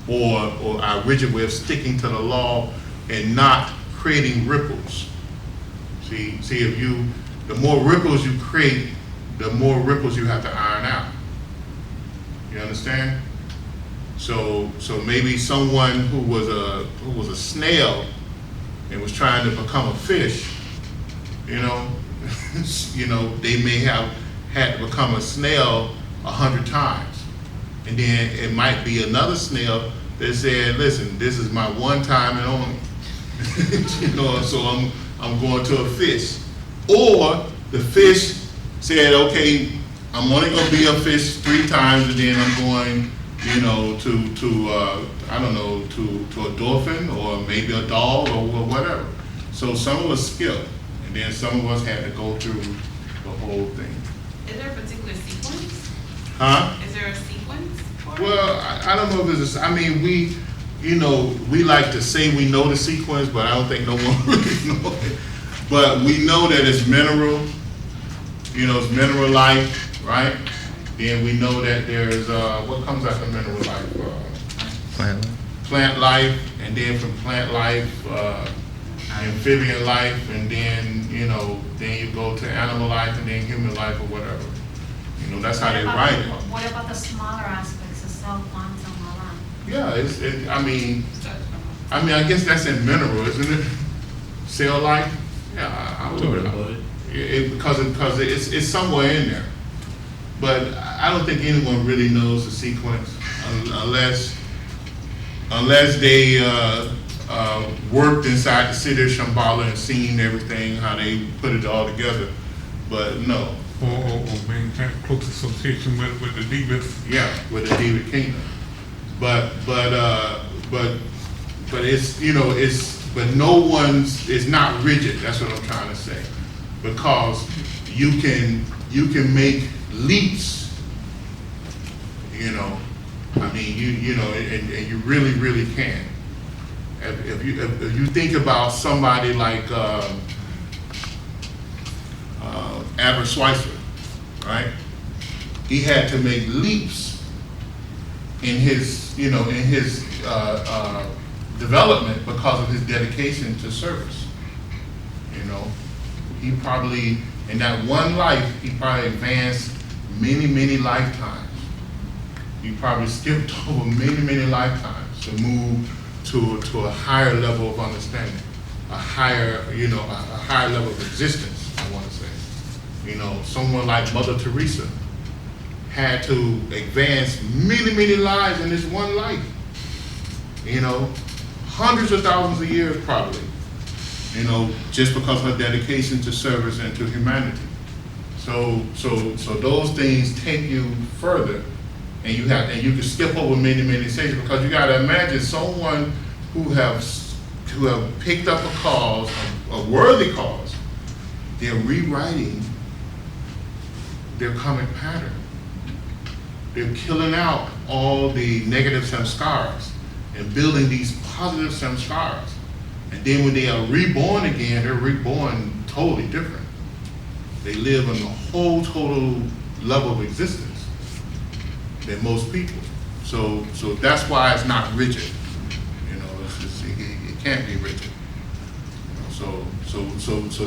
or our rigid way of sticking to the law and not creating ripples. See, the more ripples you create, the more ripples you have to iron out. You understand? So maybe someone who was a snail and was trying to become a fish, they may have had to become a snail 100 times. And then it might be another snail that said, listen, this is my one time and only. So I'm going to a fish. Or the fish said, okay, I'm only going to be a fish 3 times, and then I'm going, to a dolphin, or maybe a dog, or whatever. So some of us skipped, and then some of us had to go through the whole thing. Is there a particular sequence? Huh? Is there a sequence for it? Well, I don't know if it's we like to say we know the sequence, but I don't think no one really knows it. But we know that it's mineral, it's mineral life, right? Then we know that there's, what comes after mineral life? Plant life. Plant life, and then from plant life, amphibian life, and then, then you go to animal life, and then human life, or whatever. That's how they write it. What about the smaller aspects, the cell, quantum, all that? Yeah, I guess that's in mineral, isn't it? Cell life? Yeah, I would. Totally. Because it's somewhere in there. But I don't think anyone really knows the sequence unless they worked inside the city of Shambhala and seen everything, how they put it all together. But no. Or maintain close association with the divas. Yeah, with the Diva Kingdom. But no one's, it's not rigid. That's what I'm trying to say, because you can make leaps. And you really can. If you think about somebody like Albert Schweitzer, right? He had to make leaps in his development because of his dedication to service. He probably, in that one life, he probably advanced many lifetimes. He probably skipped over many lifetimes to move to a higher level of understanding. a higher, a higher level of existence, I want to say. Someone like Mother Teresa had to advance many, many lives in this one life. Hundreds of thousands of years probably, just because of her dedication to service and to humanity. So those things take you further, and you can skip over many, many stages, because you got to imagine someone who have picked up a cause, a worthy cause. They're rewriting their karmic pattern. They're killing out all the negative samskaras and building these positive samskaras. And then when they are reborn again, they're reborn totally different. They live on a whole total level of existence than most people. So that's why it's not rigid. It can't be rigid. So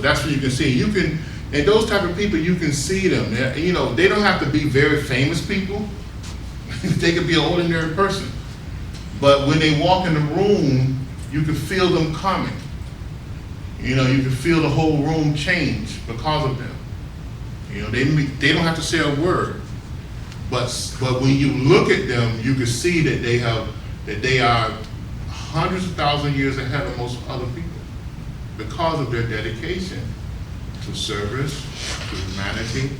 that's what you can see. And those type of people, you can see them. They don't have to be very famous people. They could be an ordinary person. But when they walk in the room, you can feel them coming. You can feel the whole room change because of them. They don't have to say a word. But when you look at them, you can see that they are hundreds of thousands of years ahead of most other people because of their dedication to service, to humanity,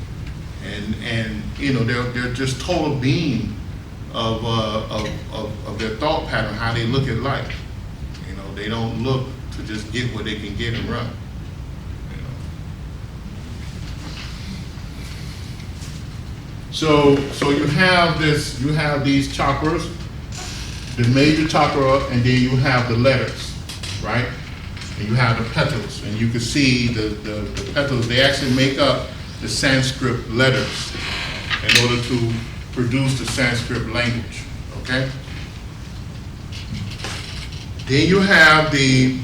and they're just total being of their thought pattern, how they look at life. They don't look to just get what they can get and run. So you have these chakras, the major chakra, and then you have the letters, right? And you have the petals, and you can see the petals, they actually make up the Sanskrit letters in order to produce the Sanskrit language, okay? Then you have the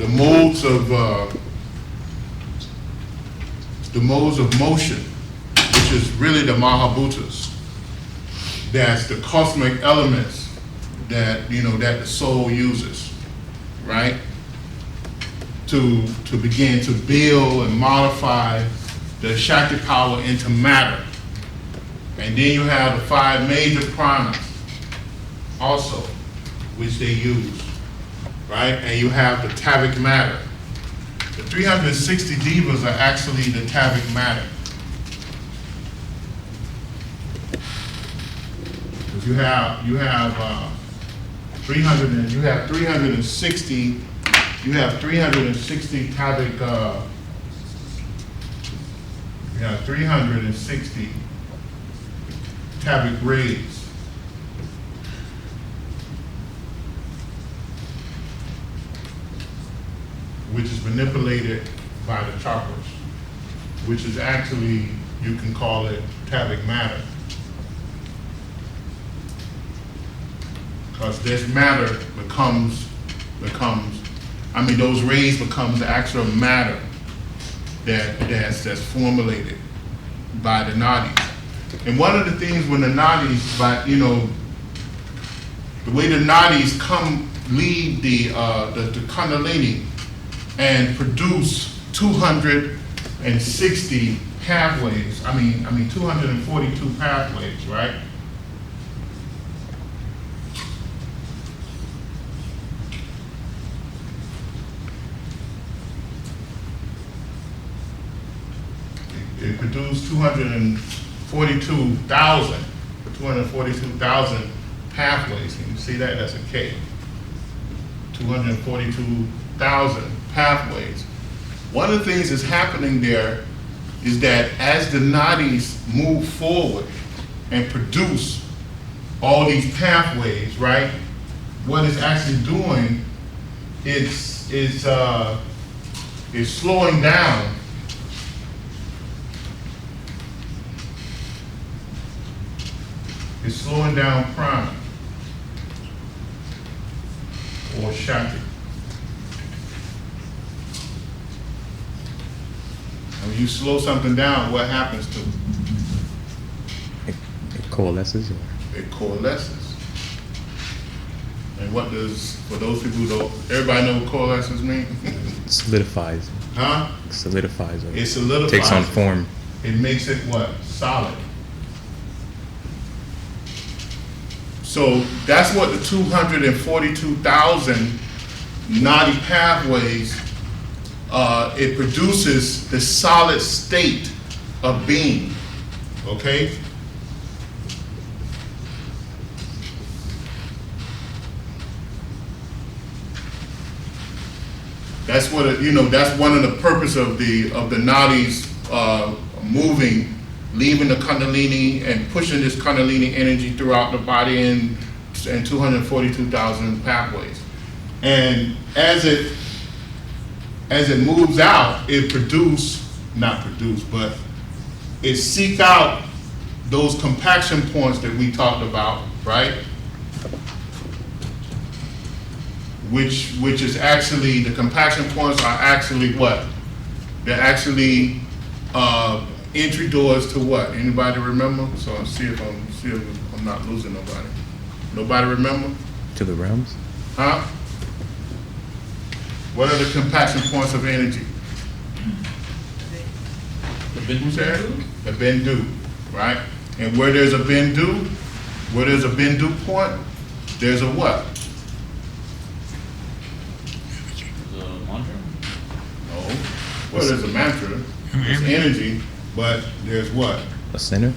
modes of motion, which is really the Mahabhutas. That's the cosmic elements that that the soul uses, right? To begin to build and modify the Shakti power into matter. And then you have the 5 major pranas also, which they use, right? And you have the tavic matter. The 360 divas are actually the tavic matter. Because you have 360 tavic. You have 360 tavic rays. Which is manipulated by the chakras, which is actually, you can call it tavic matter. Because this matter becomes, those rays becomes the actual matter that's formulated by the nadis. And one of the things when the nadis, the way the nadis lead the kundalini and produce 260 pathways, 242 pathways, right? It produced 242,000 pathways. Can you see that? That's a K. 242,000 pathways. One of the things that's happening there is that as the nadis move forward and produce all these pathways, right? What it's actually doing is slowing down prana or Shakti. And when you slow something down, what happens to it? It coalesces. It coalesces. And what does, for those people who don't, everybody know what coalescence mean? Solidifies. Huh? Solidifies. Or It solidifies. takes on form. It makes it what? Solid. So that's what the 242,000 Nadi pathways, it produces the solid state of being, okay? That's what it, that's one of the purpose of the nadis moving, leaving the Kundalini and pushing this Kundalini energy throughout the body in 242,000 pathways. And as it moves out, it it seek out those compaction points that we talked about, right? Which is actually, the compaction points are actually what? They're actually entry doors to what? Anybody remember? So I'll see if I'm not losing nobody. Nobody remember? To the realms? Huh? What are the compaction points of energy? The Bindu Who's there? The Bindu, right? And where there's a Bindu point, there's a what? The mantra. No. Well, there's a mantra, there's energy, but there's what? A center?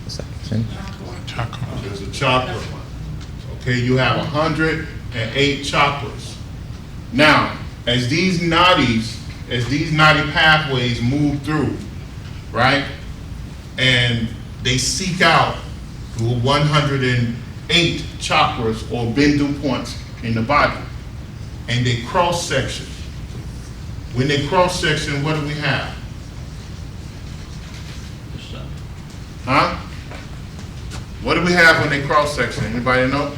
A second center? Chakra. There's a chakra. Okay, you have 108 chakras. Now, as these nadi pathways move through, right, and they seek out the 108 chakras or bindu points in the body, and they cross section. When they cross section, what do we have? Huh? What do we have when they cross section? Anybody know?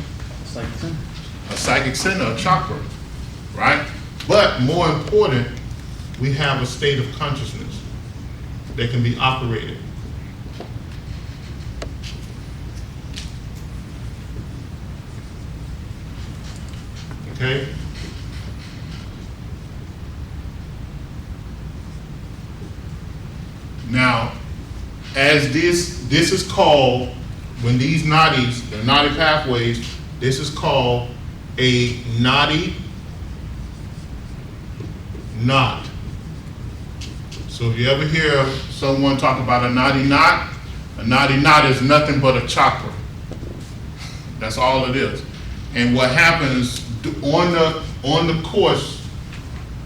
A psychic center, a chakra, right? But more important, we have a state of consciousness that can be operated. Okay? Now, as this is called, when these nadis, the nadi pathways, this is called a nadi knot. So if you ever hear someone talk about a nadi knot is nothing but a chakra. That's all it is. And what happens on the course,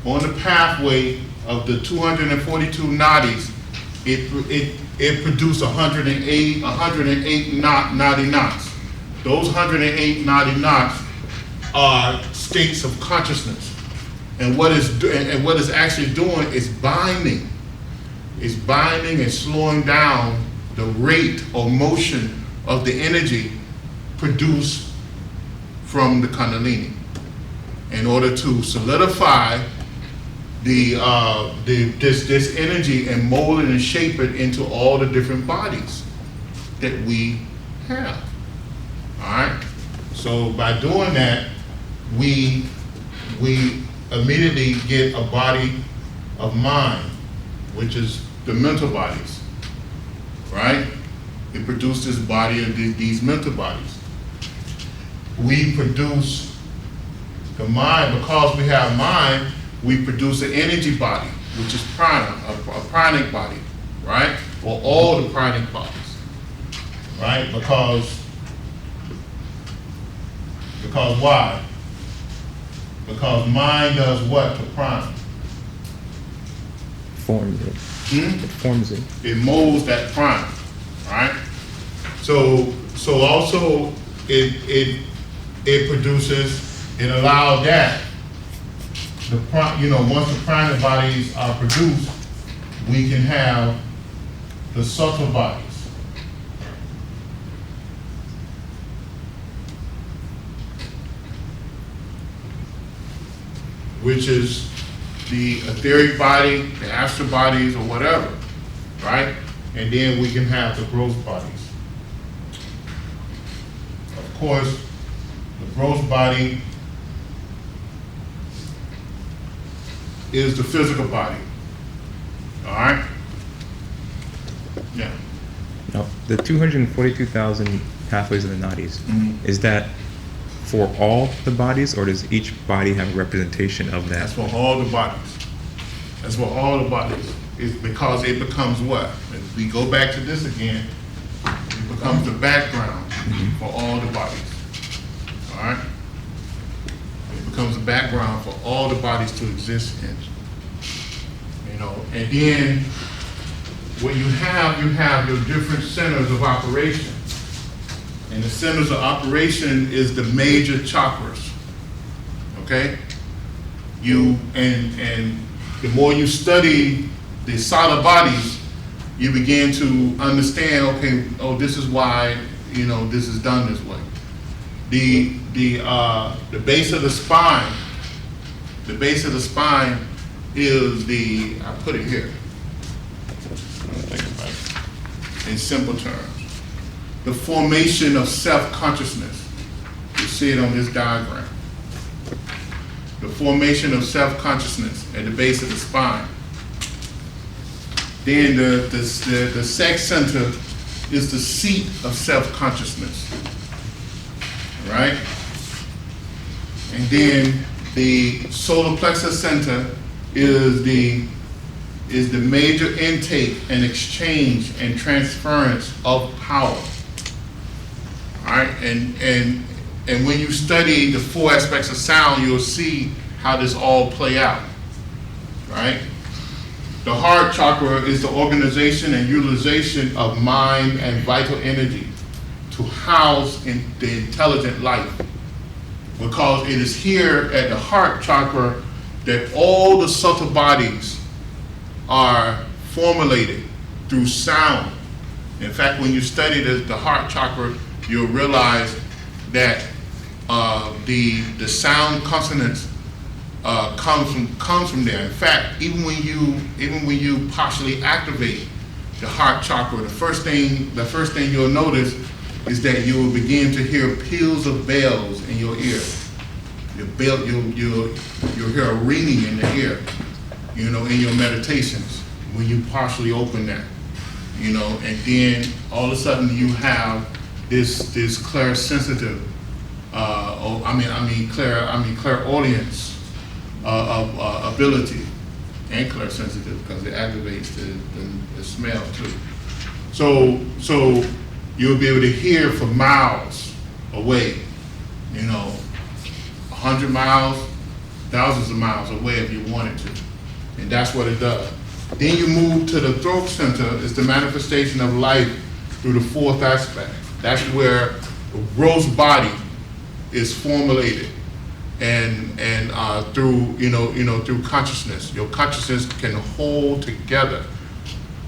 on the pathway of the 242 nadis, it produced 108 nadi knots. Those 108 nadi knots are states of consciousness. And what it's actually doing is binding. It's binding and slowing down the rate or motion of the energy produced from the Kundalini in order to solidify this energy and mold it and shape it into all the different bodies that we have. All right. So by doing that, we immediately get a body of mind, which is the mental bodies. Right? It produces this body of these mental bodies. We produce the mind, because we have mind, we produce an energy body, which is prana, a pranic body, right? Or all the pranic bodies, right? Because why? Because mind does what to prana? Forms it. It forms it. It molds that prana, right? So also it produces, it allows that. Once the pranic bodies are produced, we can have the subtle bodies. Which is the etheric body, the astral bodies, or whatever, right? And then we can have the gross bodies. Of course, the gross body is the physical body. All right? Yeah. Now, the 242,000 pathways of the nadis, is that for all the bodies, or does each body have a representation of that? That's for all the bodies. That's for all the bodies. It's because it becomes what? If we go back to this again, it becomes the background for all the bodies. All right? It becomes the background for all the bodies to exist in. You know, and then what you have your different centers of operation. And the centers of operation is the major chakras. Okay? And the more you study the Sada bodies, you begin to understand, okay, oh, this is why, you know, this is done this way. The base of the spine, is I put it here. Think about it. In simple terms. The formation of self-consciousness. You see it on this diagram. The formation of self-consciousness at the base of the spine. Then the sex center is the seat of self-consciousness. Right? And then the solar plexus center is the major intake and exchange and transference of power. All right, and when you study the 4 aspects of sound, you'll see how this all play out. Right? The heart chakra is the organization and utilization of mind and vital energy to house in the intelligent life. Because it is here at the heart chakra that all the subtle bodies are formulated through sound. In fact, when you study the heart chakra, you'll realize that the sound consonants comes from there. In fact, even when you partially activate the heart chakra, the first thing you'll notice is that you will begin to hear peals of bells in your ear. You'll hear a ringing in the ear, you know, in your meditations when you partially open that, you know, and then all of a sudden you have this clairsensitive, clairaudience ability, and clairsensitive because it activates the smell too. So you'll be able to hear for miles away, you know, 100 miles, thousands of miles away if you wanted to. And that's what it does. Then you move to the throat center, it's the manifestation of life through the 4th aspect. That's where the gross body is formulated and through through consciousness. Your consciousness can hold together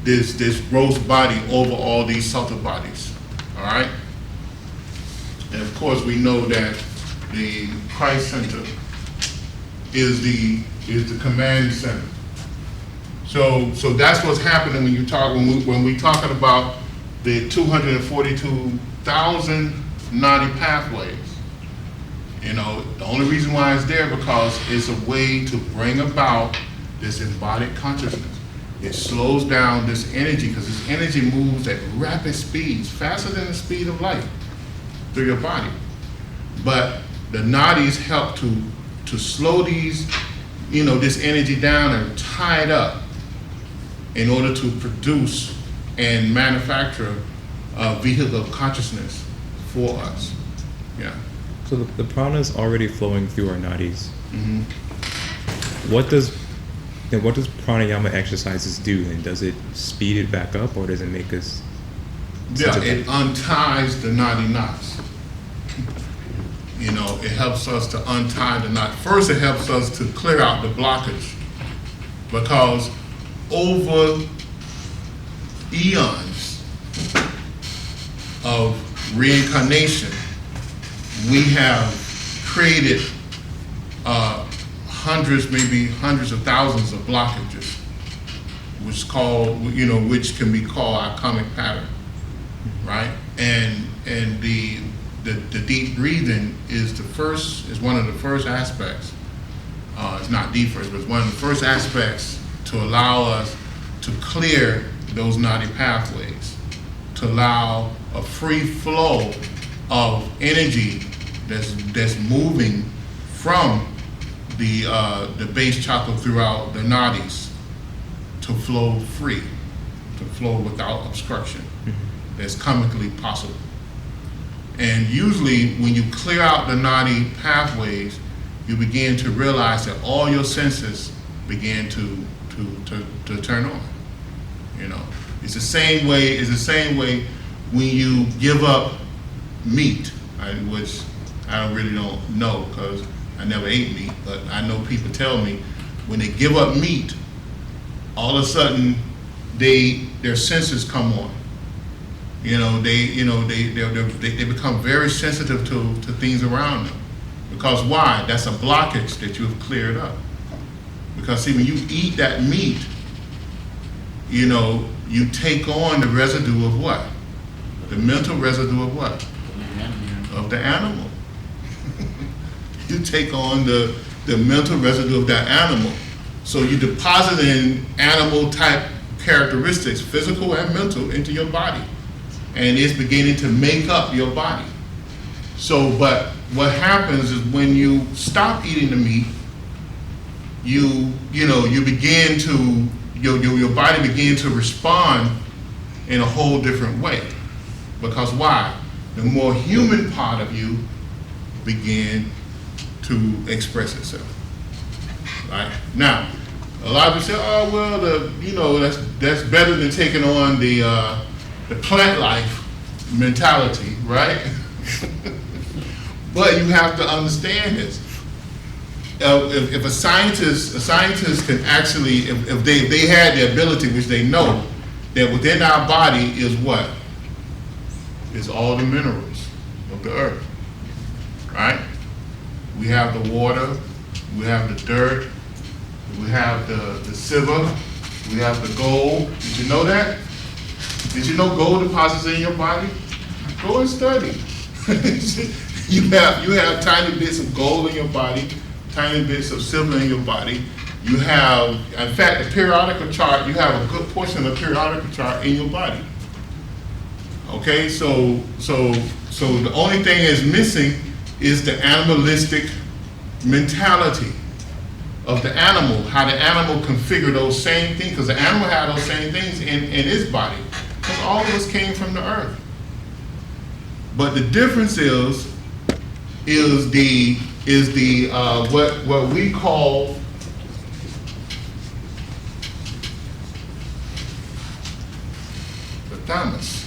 this gross body over all these subtle bodies. All right? And of course we know that the Christ center is the command center. So that's what's happening when we talking about the 242,000 nadi pathways. You know, the only reason why it's there because it's a way to bring about this embodied consciousness. It slows down this energy because this energy moves at rapid speeds, faster than the speed of light through your body. But the nadis help to slow these, you know, this energy down and tie it up in order to produce and manufacture a vehicle of consciousness for us. Yeah. So the prana is already flowing through our nadis. Mm-hmm. What does pranayama exercises do? And does it speed it back up, or does it make us? Yeah, it unties the nadi knots. You know, it helps us to untie the knot. First, it helps us to clear out the blockage, because over eons of reincarnation, we have created maybe hundreds of thousands of blockages, which can be called our karmic pattern, right? And the the deep breathing is one of the first aspects. It's not the first, but it's one of the first aspects to allow us to clear those nadi pathways, to allow a free flow of energy that's moving from the base chakra throughout the nadis to flow free, to flow without obstruction. That's comically possible. And usually when you clear out the nadi pathways, you begin to realize that all your senses begin to turn on. You know, it's the same way when you give up meat, which I really don't know because I never ate meat, but I know people tell me when they give up meat, all of a sudden their senses come on. They become very sensitive to things around them. Because why? That's a blockage that you have cleared up. Because see, when you eat that meat, you take on the residue of what? The mental residue of what? Of the animal. You take on the mental residue of that animal. So you deposit in animal type characteristics, physical and mental, into your body. And it's beginning to make up your body. So, but what happens is when you stop eating the meat, you begin to, your body begins to respond in a whole different way. Because why? The more human part of you begin to express itself. Right? Now, a lot of people say, oh, well, that's better than taking on the plant life mentality, right? But you have to understand this. If a scientist can actually, if they had the ability, which they know, that within our body is what? Is all the minerals of the earth, right? We have the water, we have the dirt, we have the silver, we have the gold. Did you know that? Did you know gold deposits in your body? Go and study. You have tiny bits of gold in your body, tiny bits of silver in your body. You have, in fact, the periodical chart, you have a good portion of the periodical chart in your body. Okay, so the only thing is missing is the animalistic mentality of the animal, how the animal configure those same things, because the animal had those same things in its body, because all of us came from the earth. But the difference is what we call the thymus,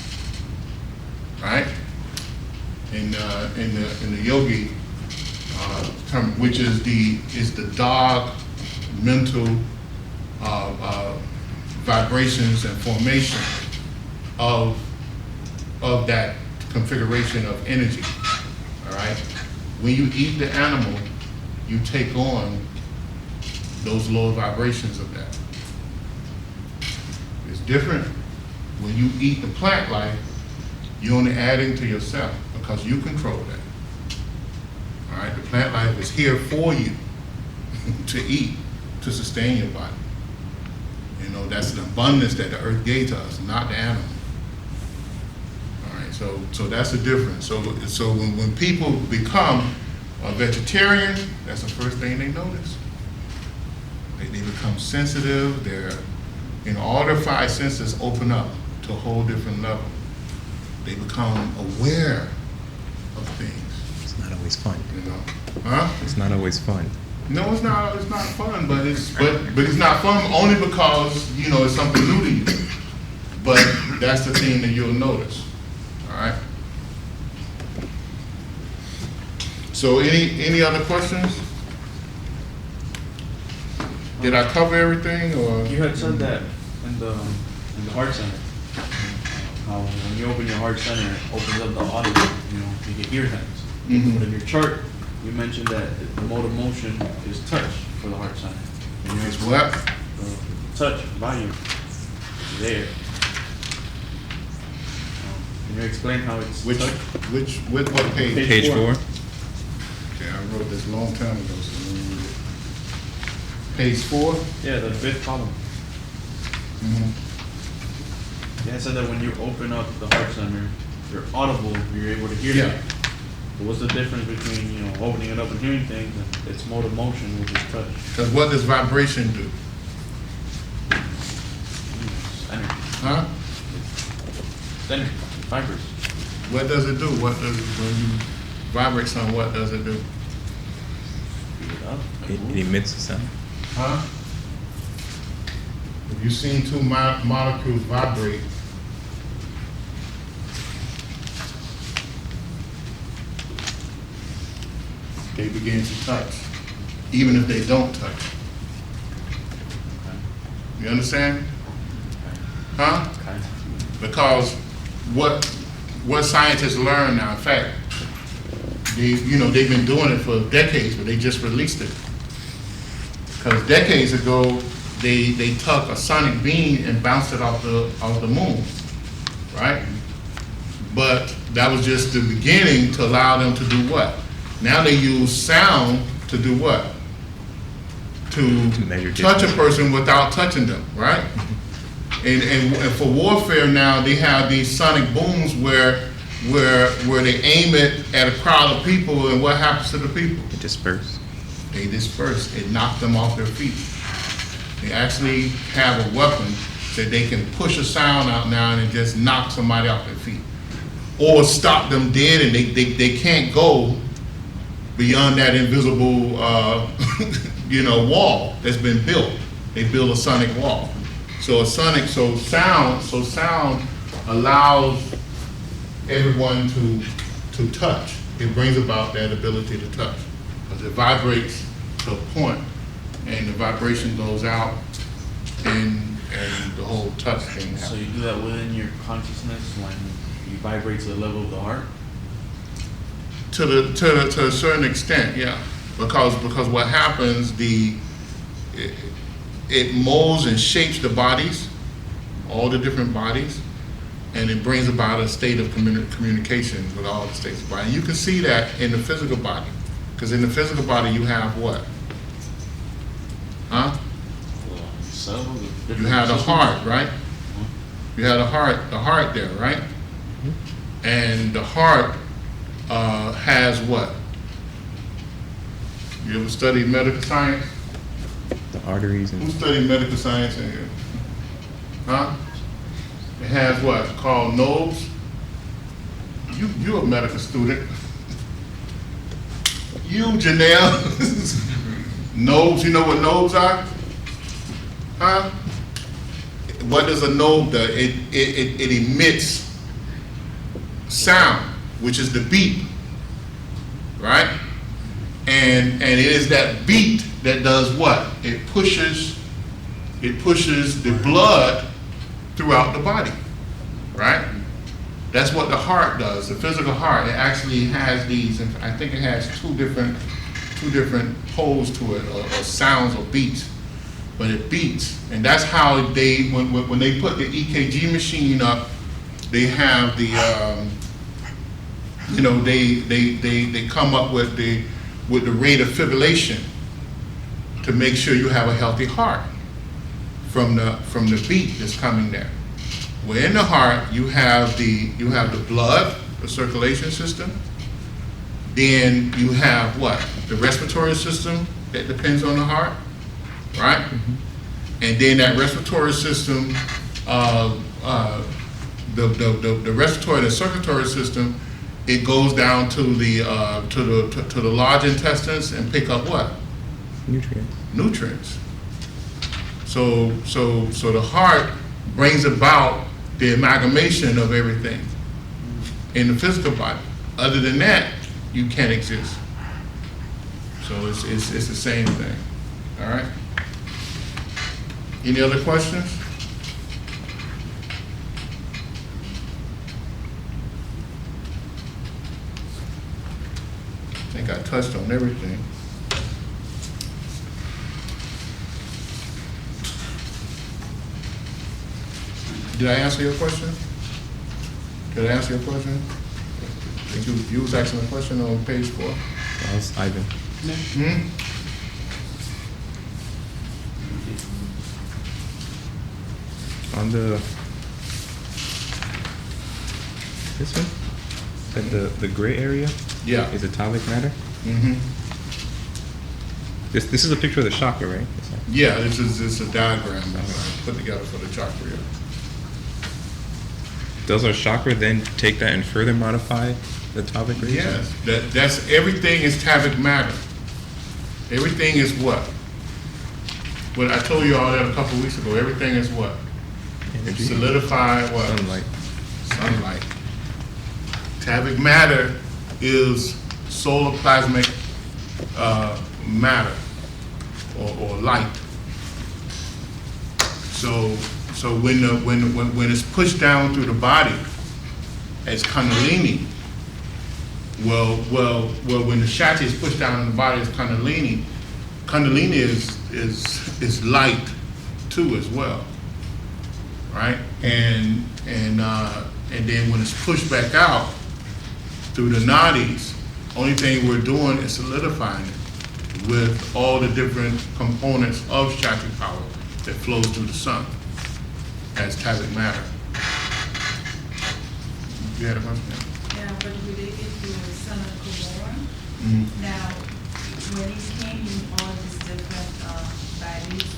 right? In the yogi term, which is the dark mental vibrations and formation of that configuration of energy. All right. When you eat the animal, you take on those lower vibrations of that. It's different when you eat the plant life. You're only adding to yourself because you control that. All right. The plant life is here for you to eat, to sustain your body. That's an abundance that the earth gave to us, not the animal. So that's the difference. So when people become a vegetarian, that's the first thing they notice. They become sensitive. All their five senses open up to a whole different level. They become aware of things. It's not always fun. Huh? It's not always fun. No, it's not. It's not fun. But it's not fun only because it's something new to you. But that's the thing that you'll notice. All right. So any other questions? Did I cover everything, or? You had said that in the heart center. How when you open your heart center, it opens up the audio. You can hear things. Mm-hmm. But in your chart, you mentioned that the mode of motion is touch for the heart center. It's what? Touch volume is there. Can you explain how it's Which, touched? what page? Page 4. Okay, I wrote this a long time ago, so let me read it. Page 4? Yeah, the fifth column. Mhm. Yeah, it said that when you open up the heart center, you're audible, you're able to hear Yeah. things. But what's the difference between, you know, opening it up and hearing things and its mode of motion, which is touch? Because what does vibration do? It's energy. Huh? It's energy. It vibrates. What does it do? What does, when you vibrate something, what does it do? Speed it up. It emits a sound. Huh? If you've seen two molecules vibrate, they begin to touch, even if they don't touch. You understand? Huh? Okay. Because what scientists learn now, in fact, they've been doing it for decades, but they just released it. Because decades ago, they took a sonic beam and bounced it off the moon, right? But that was just the beginning to allow them to do what? Now they use sound to do what? To measure touch a distance. person without touching them, right? And for warfare now, they have these sonic booms where they aim it at a crowd of people, and what happens to the people? It disperses. They disperse. It knocks them off their feet. They actually have a weapon that they can push a sound out now and it just knock somebody off their feet, or stop them dead, and they can't go beyond that invisible wall that's been built. They build a sonic wall. So sound allows everyone to touch. It brings about that ability to touch because it vibrates to a point, and the vibration goes out, and the whole touch thing So happens. you do that within your consciousness when you vibrate to the level of the heart? To a certain extent, yeah. Because what happens, it molds and shapes the bodies, all the different bodies, and it brings about a state of communication with all the states of the body. And you can see that in the physical body, because in the physical body you have what? Huh? Cells, You have the heart, right? You have the heart there, right? And the heart has what? You ever studied medical science? The arteries Who and studied medical science in here? Huh? It has what? Called lobes? You're a medical student. You, Janelle. Lobes, you know what lobes are? Huh? What does a lobe do? It emits sound, which is the beat, right? And it is that beat that does what? It pushes the blood throughout the body, right? That's what the heart does. The physical heart, it actually has these, and I think it has two different poles to it, or sounds or beats. But it beats, and that's how they when they put the EKG machine up, they have the they come up with the rate of fibrillation to make sure you have a healthy heart from the beat that's coming there. Well, in the heart you have the blood, the circulation system. Then you have what? The respiratory system that depends on the heart. Right? And then that respiratory system, the respiratory and the circulatory system, it goes down to the large intestines and pick up what? Nutrients. So the heart brings about the amalgamation of everything in the physical body. Other than that, you can't exist. So it's the same thing. All right. Any other questions? I think I touched on everything. Did I answer your question? Did I answer your question? You was asking a question on page 4? That was Ivan. Hmm? On this one, that the gray area Yeah. is atomic matter. Mm-hmm. This is a picture of the chakra, right? Yeah, this is a diagram put together for the chakra. Yeah. Does our chakra then take that and further modify the atomic rays? Yes, that's everything is atomic matter. Everything is what? What I told you all that a couple weeks ago. Everything is what? Energy. Solidified what? Sunlight. Sunlight. Atomic matter is solar plasmic matter or light. So when it's pushed down through the body as Kundalini, well, when the Shakti is pushed down in the body as Kundalini is light too as well, right? And then when it's pushed back out through the nadis, only thing we're doing is solidifying it with all the different components of Shakti power that flows through the sun as atomic matter. You had a question? Yeah, but related to Son of Gomorrah, Mm-hmm. now, when it came in all these different bodies,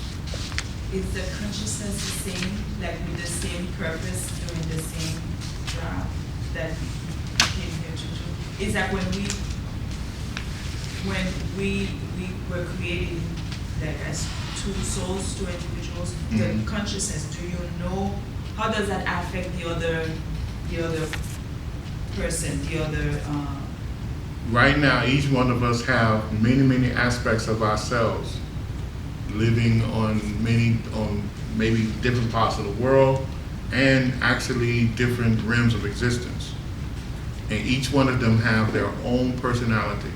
is the consciousness the same, like with the same purpose, doing the same job that we came here to do? Is that when we were created like as two souls, two individuals, Mhm. the consciousness, do you know, how does that affect the other person, the other, Right now, each one of us have many aspects of ourselves living on maybe different parts of the world and actually different realms of existence. And each one of them have their own personality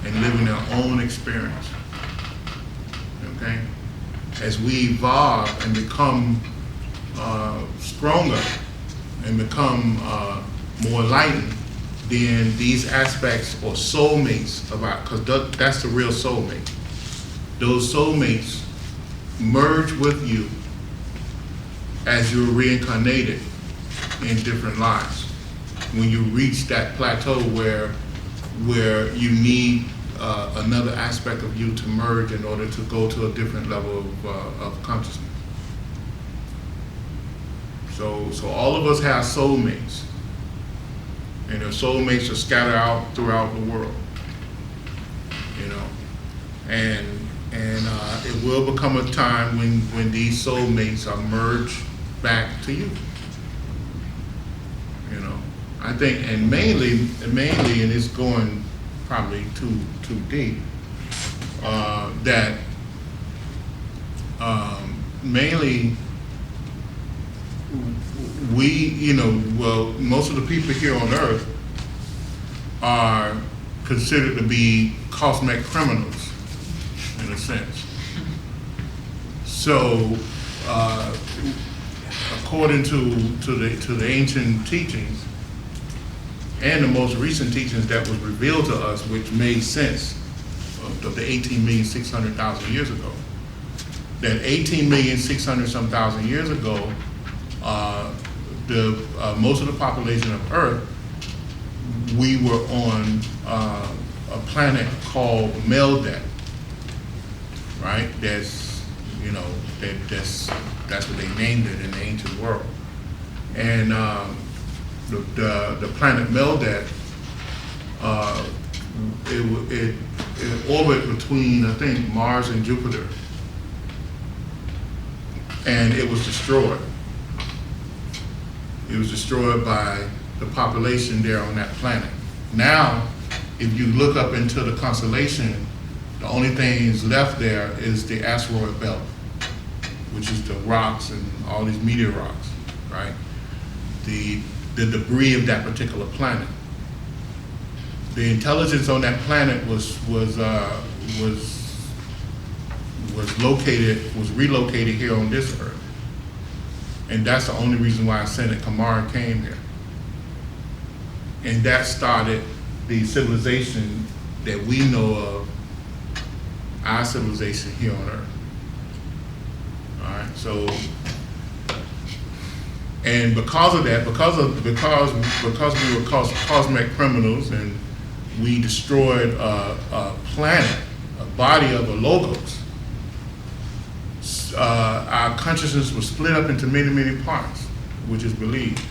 and living their own experience. Okay? As we evolve and become stronger and become more enlightened, then these aspects or soulmates of our, because that's the real soulmate. Those soulmates merge with you as you're reincarnated in different lives. When you reach that plateau where you need another aspect of you to merge in order to go to a different level of consciousness. So all of us have soulmates. And their soulmates are scattered out throughout the world, you know, and it will become a time when these soulmates are merged back to you, you know. I think, and mainly, and it's going probably too deep, that mainly we, you know, well, most of the people here on Earth are considered to be cosmic criminals, in a sense. So, according to the ancient teachings and the most recent teachings that was revealed to us, which made sense of the 18,600,000 years ago, that 18,600,000 years ago, most of the population of Earth, we were on a planet called Meldet, right? That's, you know, that's what they named it in the ancient world. And the planet Meldet, it orbited between, I think, Mars and Jupiter, and it was destroyed. It was destroyed by the population there on that planet. Now, if you look up into the constellation, the only things left there is the asteroid belt, which is the rocks and all these meteor rocks, right? The debris of that particular planet. The intelligence on that planet was relocated here on this Earth. And that's the only reason why Senate Kamara came here. And that started the civilization that we know of, our civilization here on Earth. All right, so, and because of that, because we were cosmic criminals and we destroyed a planet, a body of a logos, our consciousness was split up into many, many parts, which is believed.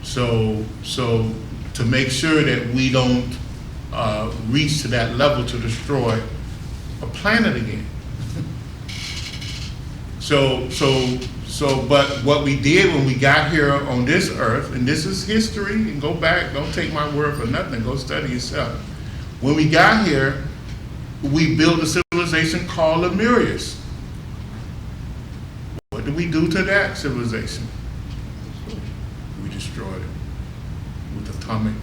So to make sure that we don't reach to that level to destroy a planet again. But what we did when we got here on this earth, and this is history, and go back, don't take my word for nothing, go study yourself. When we got here, we built a civilization called Lemurius. What did we do to that civilization? We destroyed it with atomic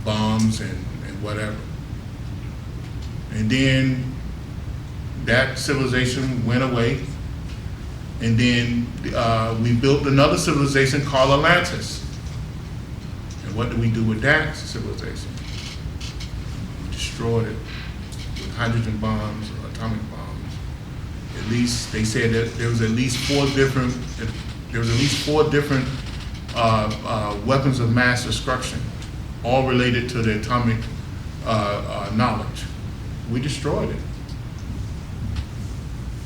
bombs and whatever. And then that civilization went away. And then we built another civilization called Atlantis. And what do we do with that civilization? We destroyed it with hydrogen bombs or atomic bombs. At least they said that there was at least four different weapons of mass destruction, all related to the atomic knowledge. We destroyed it.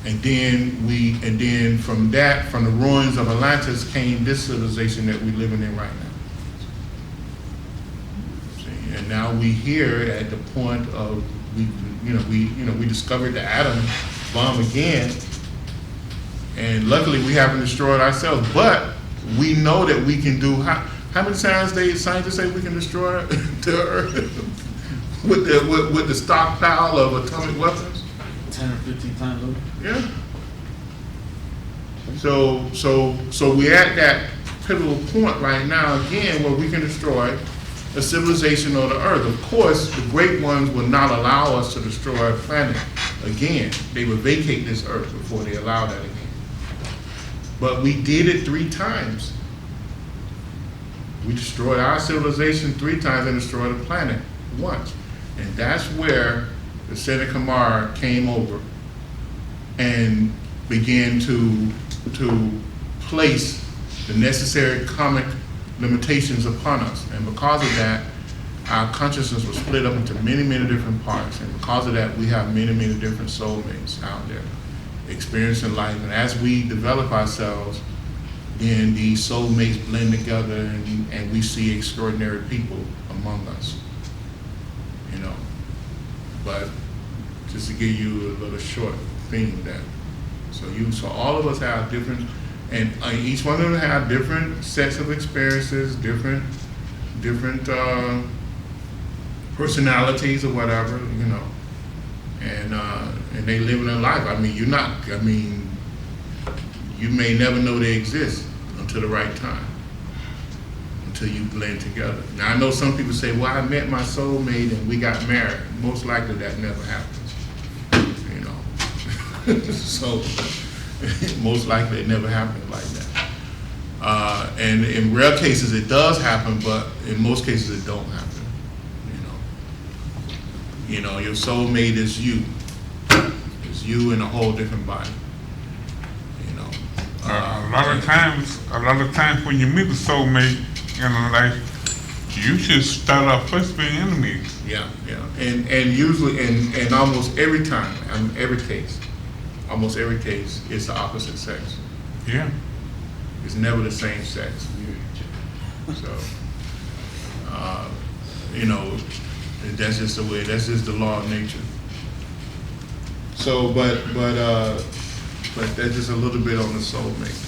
And then from the ruins of Atlantis came this civilization that we're living in right now. See, and now we here at the point of we discovered the atom bomb again, and luckily we haven't destroyed ourselves. But we know that we can do how many times scientists say we can destroy the Earth with the stockpile of atomic weapons? 10 or 15 times over. Yeah. So we're at that pivotal point right now again where we can destroy a civilization on the Earth. Of course, the great ones will not allow us to destroy a planet again. They would vacate this Earth before they allow that again. But we did it 3 times. We destroyed our civilization 3 times and destroyed the planet once. And that's where the Seneca Mar came over and began to place the necessary karmic limitations upon us. And because of that, our consciousness was split up into many, many different parts. And because of that, we have many, many different soulmates out there experiencing life. And as we develop ourselves, then these soulmates blend together and we see extraordinary people among us. But just to give you a little short thing of that. So all of us have different, and each one of them have different sets of experiences, different personalities or whatever, and they live their life. You may never know they exist until the right time, until you blend together. Now I know some people say, well, I met my soulmate and we got married. Most likely that never happens, so most likely it never happens like that. And in rare cases it does happen, but in most cases it don't happen. Your soulmate is you. It's you in a whole different body. A lot of times when you meet a soulmate in life, you should start off first being enemies. Yeah. And usually, and almost every time, almost every case, it's the opposite sex. Yeah. It's never the same sex. So, that's just the way. That's just the law of nature. So, but that's just a little bit on the soulmate.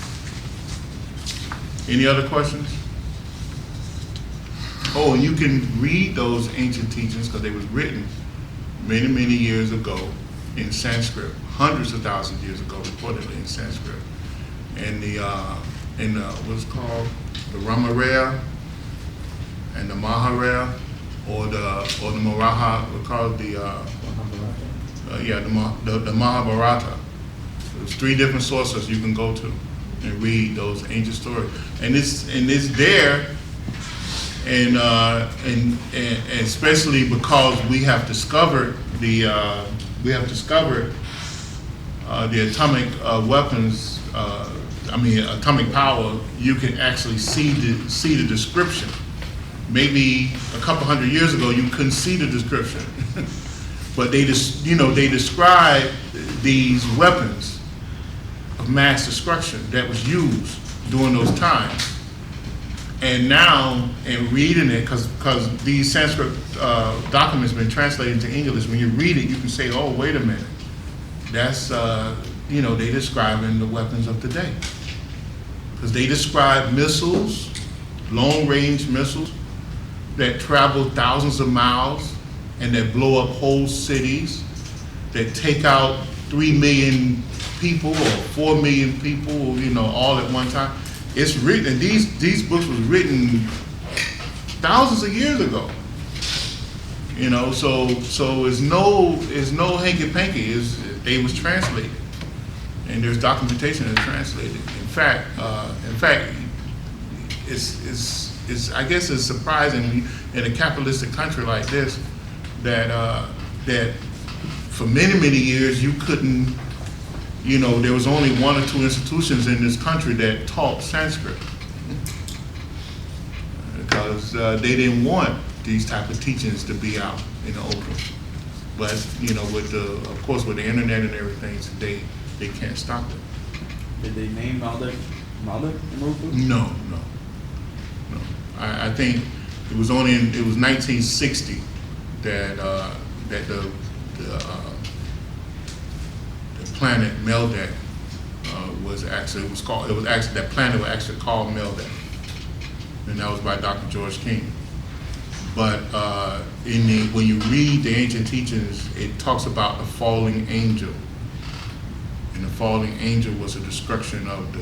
Any other questions? Oh, and you can read those ancient teachings because they was written many, many years ago in Sanskrit, hundreds of thousands of years ago, reportedly in Sanskrit. And what's called the Ramaraya and the Maharaya, or the Maraha, we call it the Mahabharata. There's 3 different sources you can go to and read those ancient stories. And it's there, and especially because we have discovered the atomic weapons. Atomic power. You can actually see the description. Maybe a couple hundred years ago, you couldn't see the description, but they describe these weapons of mass destruction that was used during those times. And now, in reading it, because these Sanskrit documents have been translated into English, when you read it, you can say, "Oh, wait a minute, that's they describing the weapons of today." Because they describe missiles, long-range missiles, that travel thousands of miles and that blow up whole cities, that take out 3 million people or 4 million people, all at one time. It's written, and these books was written thousands of years ago. So it's no hanky-panky. They was translated, and there's documentation that's translated. In fact, I guess it's surprising in a capitalistic country like this that for many years you couldn't, there was only 1 or 2 institutions in this country that taught Sanskrit because they didn't want these type of teachings to be out in the open. But with the internet and everything today, they can't stop it. Did they name Mother in those books? No. I think it was 1960 that the planet Meldak that planet was actually called Meldak, and that was by Dr. George King. But when you read the ancient teachings, it talks about the falling angel, and the falling angel was a destruction of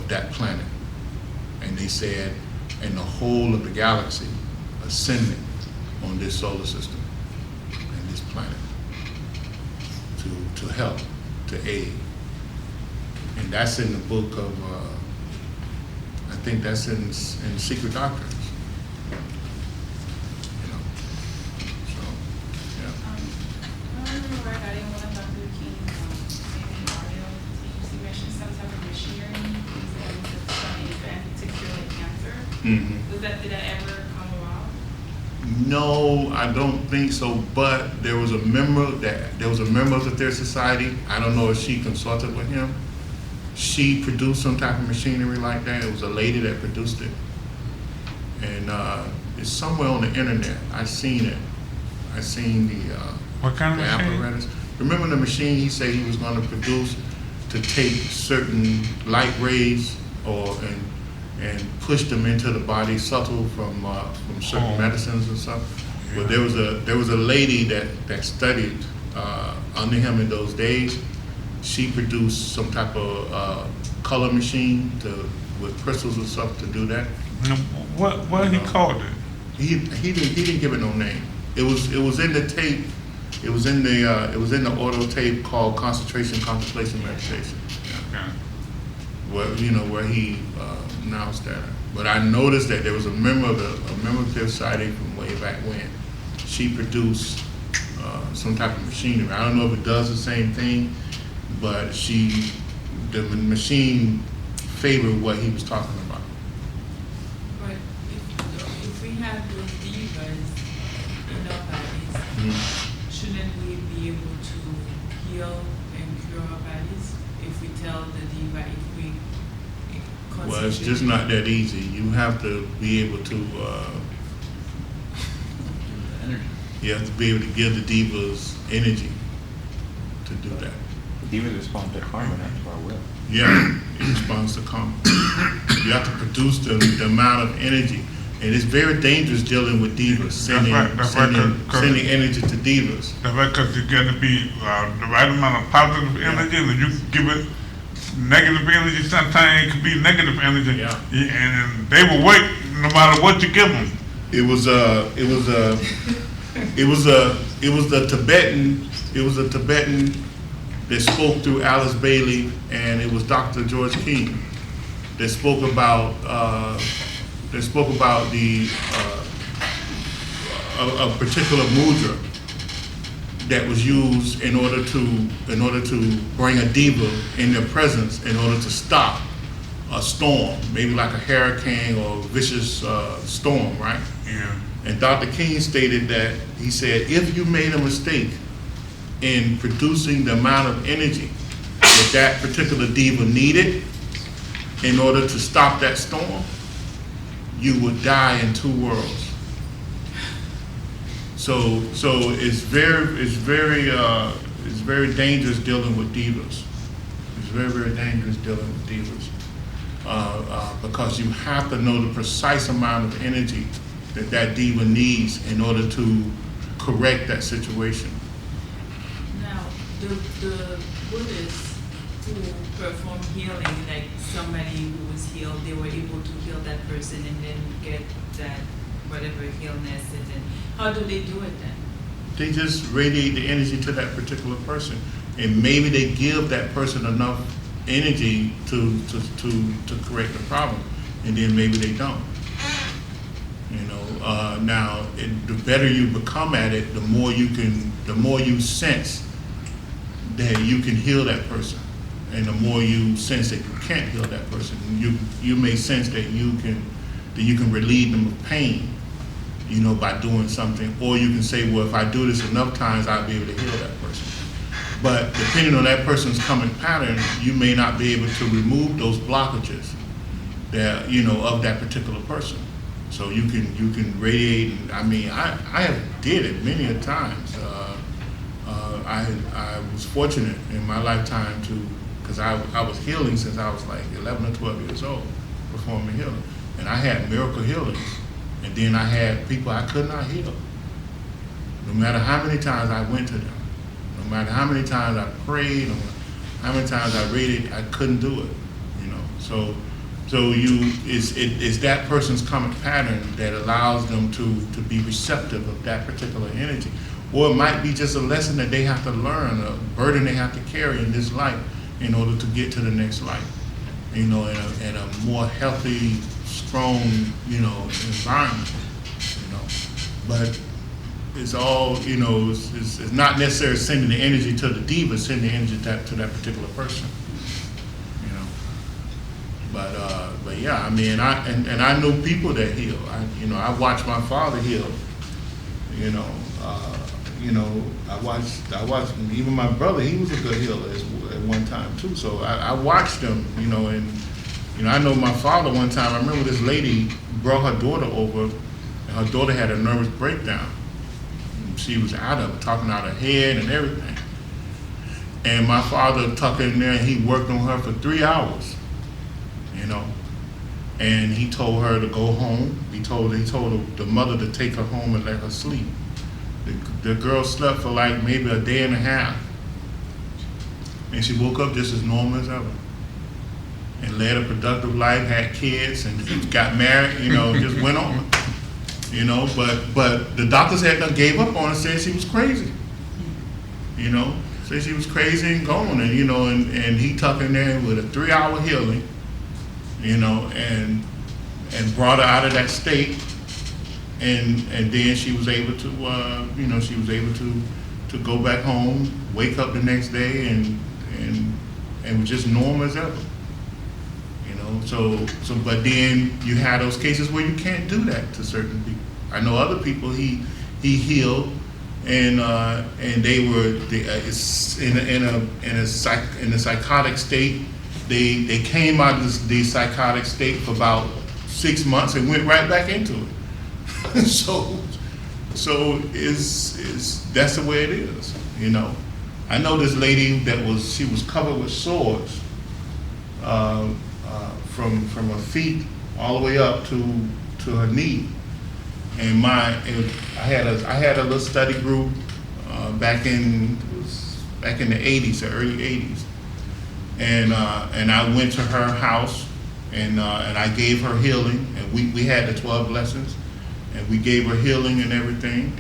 that planet. And they said, and the whole of the galaxy ascending on this solar system and this planet to help, to aid. And that's in the book of, I think that's in Secret Doctrines. So, yeah. I remember regarding one of Dr. King's maybe audio teachings, you mentioned some type of machinery Mm-hmm. Did that ever come about? No, I don't think so. But there was a member of the Their Society. I don't know if she consulted with him. She produced some type of machinery like that. It was a lady that produced it, and it's somewhere on the internet. I seen it. I seen the what kind of machine? apparatus. Remember the machine he said he was going to produce to take certain light rays and push them into the body subtle from certain medicines and stuff. Yeah. But there was a lady that studied under him in those days. She produced some type of color machine with crystals and stuff to do that. What he called it? He didn't give it no name. It was in the tape. It was in the audio tape called Concentration, Contemplation, Meditation. Okay. Where he announced that. But I noticed that there was a member of the society from way back when. She produced some type of machinery. I don't know if it does the same thing, but the machine favored what he was talking about. But if we have those divas in our bodies, Mm-hmm. shouldn't we be able to heal and cure our bodies if we tell the diva, if we Well, it's just not that easy. You have to be able to. Energy. You have to be able to give the divas energy to do that. Divas respond to karma, not to our will. Yeah, it responds to karma. You have to produce the amount of energy, and it's very dangerous dealing with divas, sending energy to divas. That's right, because you got to be the right amount of positive energy, and you give it negative energy. Sometimes it could be negative energy, Yeah. and they will wait no matter what you give them. It was a Tibetan that spoke through Alice Bailey, and it was Dr. George King that spoke about a particular mudra that was used in order to bring a diva in their presence in order to stop a storm, maybe like a hurricane or a vicious storm, right? Yeah. And Dr. King stated that, he said, if you made a mistake in producing the amount of energy that that particular diva needed in order to stop that storm, you would die in 2 worlds. So it's very dangerous dealing with divas. It's very dangerous dealing with divas because you have to know the precise amount of energy that diva needs in order to correct that situation. Now, the Buddhists who perform healing, like somebody who was healed, they were able to heal that person and then get that whatever illness, and then how do they do it then? They just radiate the energy to that particular person, and maybe they give that person enough energy to correct the problem, and then maybe they don't. You know, now the better you become at it, the more you sense that you can heal that person, and the more you sense that you can't heal that person. You may sense that you can relieve them of pain, you know, by doing something, or you can say, well, if I do this enough times, I'll be able to heal that person. But depending on that person's coming pattern, you may not be able to remove those blockages that, you know, of that particular person. So you can radiate. I mean, I have did it many a times. I was fortunate in my lifetime because I was healing since I was like 11 or 12 years old, performing healing, and I had miracle healings. And then I had people I could not heal. No matter how many times I went to them, no matter how many times I prayed, or how many times I read it, I couldn't do it. You know, so it's that person's common pattern that allows them to be receptive of that particular energy, or it might be just a lesson that they have to learn, a burden they have to carry in this life in order to get to the next life. You know, in a more healthy, strong, you know, environment, you know. But it's all, you know, it's not necessarily sending the energy to the diva, sending the energy to that particular person, you know. But yeah, I mean, I know people that heal. I watched my father heal. I watched even my brother. He was a good healer at one time too. So I watched them, you know, and I know my father one time. I remember this lady brought her daughter over, and her daughter had a nervous breakdown. She was talking out her head and everything. And my father tucked her in there, and he worked on her for 3 hours, you know. And he told her to go home. He told the mother to take her home and let her sleep. The girl slept for like maybe a day and a half, and she woke up just as normal as ever, and led a productive life, had kids, and got married. You know, just went on. You know, but the doctors had done gave up on her, said she was crazy. You know, said she was crazy and gone, and you know, and he tucked in there with a 3-hour healing. You know, and brought her out of that state. And then she was able to, to go back home, wake up the next day, and was just normal as ever. You know, so but then you have those cases where you can't do that to certain people. I know other people he healed, and they were in a psychotic state. They came out of the psychotic state for about 6 months and went right back into it. So that's the way it is, you know. I know this lady she was covered with sores from her feet all the way up to her knee. And I had a little study group back in the 80s, the early 80s, and I went to her house and I gave her healing, and we had the 12 lessons. And we gave her healing and everything,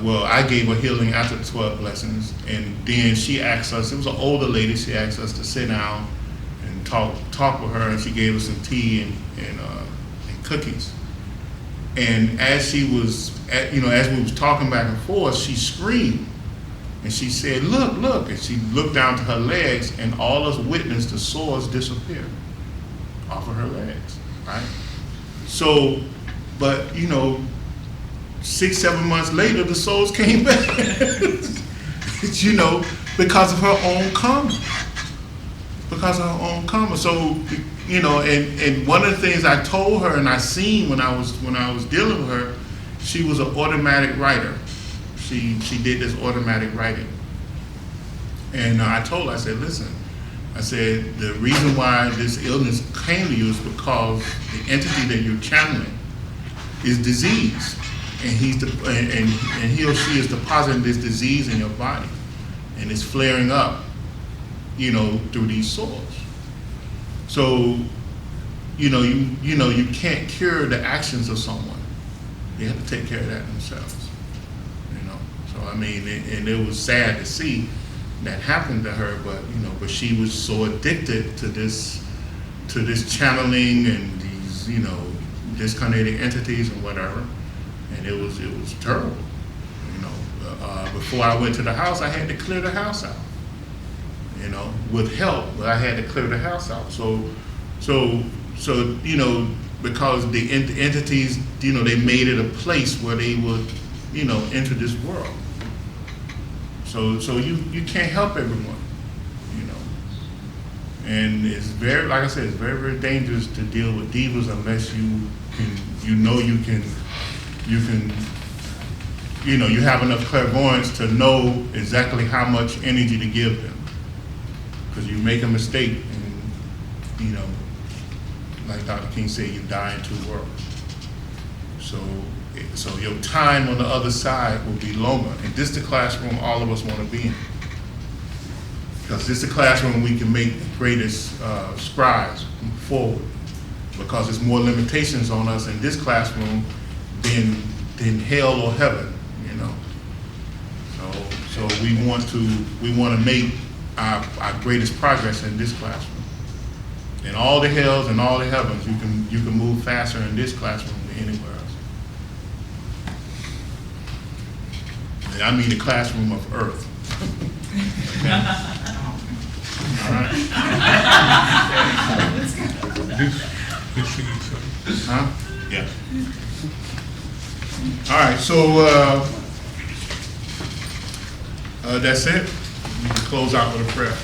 Well, I gave her healing after the 12 blessings, and then she asked us, it was an older lady, she asked us to sit down and talk with her, and she gave us some tea and cookies. And as she was, as we was talking back and forth, she screamed, and she said, "Look, look!" And she looked down to her legs, and all us witnessed the sores disappear off of her legs, right? So, but 6-7 months later, the souls came back, because of her own karma. Because of her own karma. So, and one of the things I told her and I seen when I was dealing with her, she was an automatic writer. She did this automatic writing. And I told her, I said, listen, I said, the reason why this illness came to you is because the entity that you're channeling is disease. And and he or she is depositing this disease in your body, and it's flaring up, through these sores. So, you can't cure the actions of someone. They have to take care of that themselves. So and it was sad to see that happen to her, but she was so addicted to this channeling and these disconnected entities and whatever. And it was terrible, Before I went to the house, I had to clear the house out, with help. But I had to clear the house out. So because the entities, they made it a place where they would, enter this world. So you can't help everyone, And it's very, like I said, it's very, very dangerous to deal with divas unless you have enough clairvoyance to know exactly how much energy to give them. Because you make a mistake and, like Dr. King said, you die in 2 worlds. So your time on the other side will be longer. And this is the classroom all of us want to be in. Because this is the classroom we can make the greatest scribes move forward. Because there's more limitations on us in this classroom than hell or heaven, So we want to make our greatest progress in this classroom. In all the hells and all the heavens, you can move faster in this classroom than anywhere else. And I mean the classroom of Earth. Okay? All right. Huh? Yeah. All right, so that's it. We can close out with a prayer.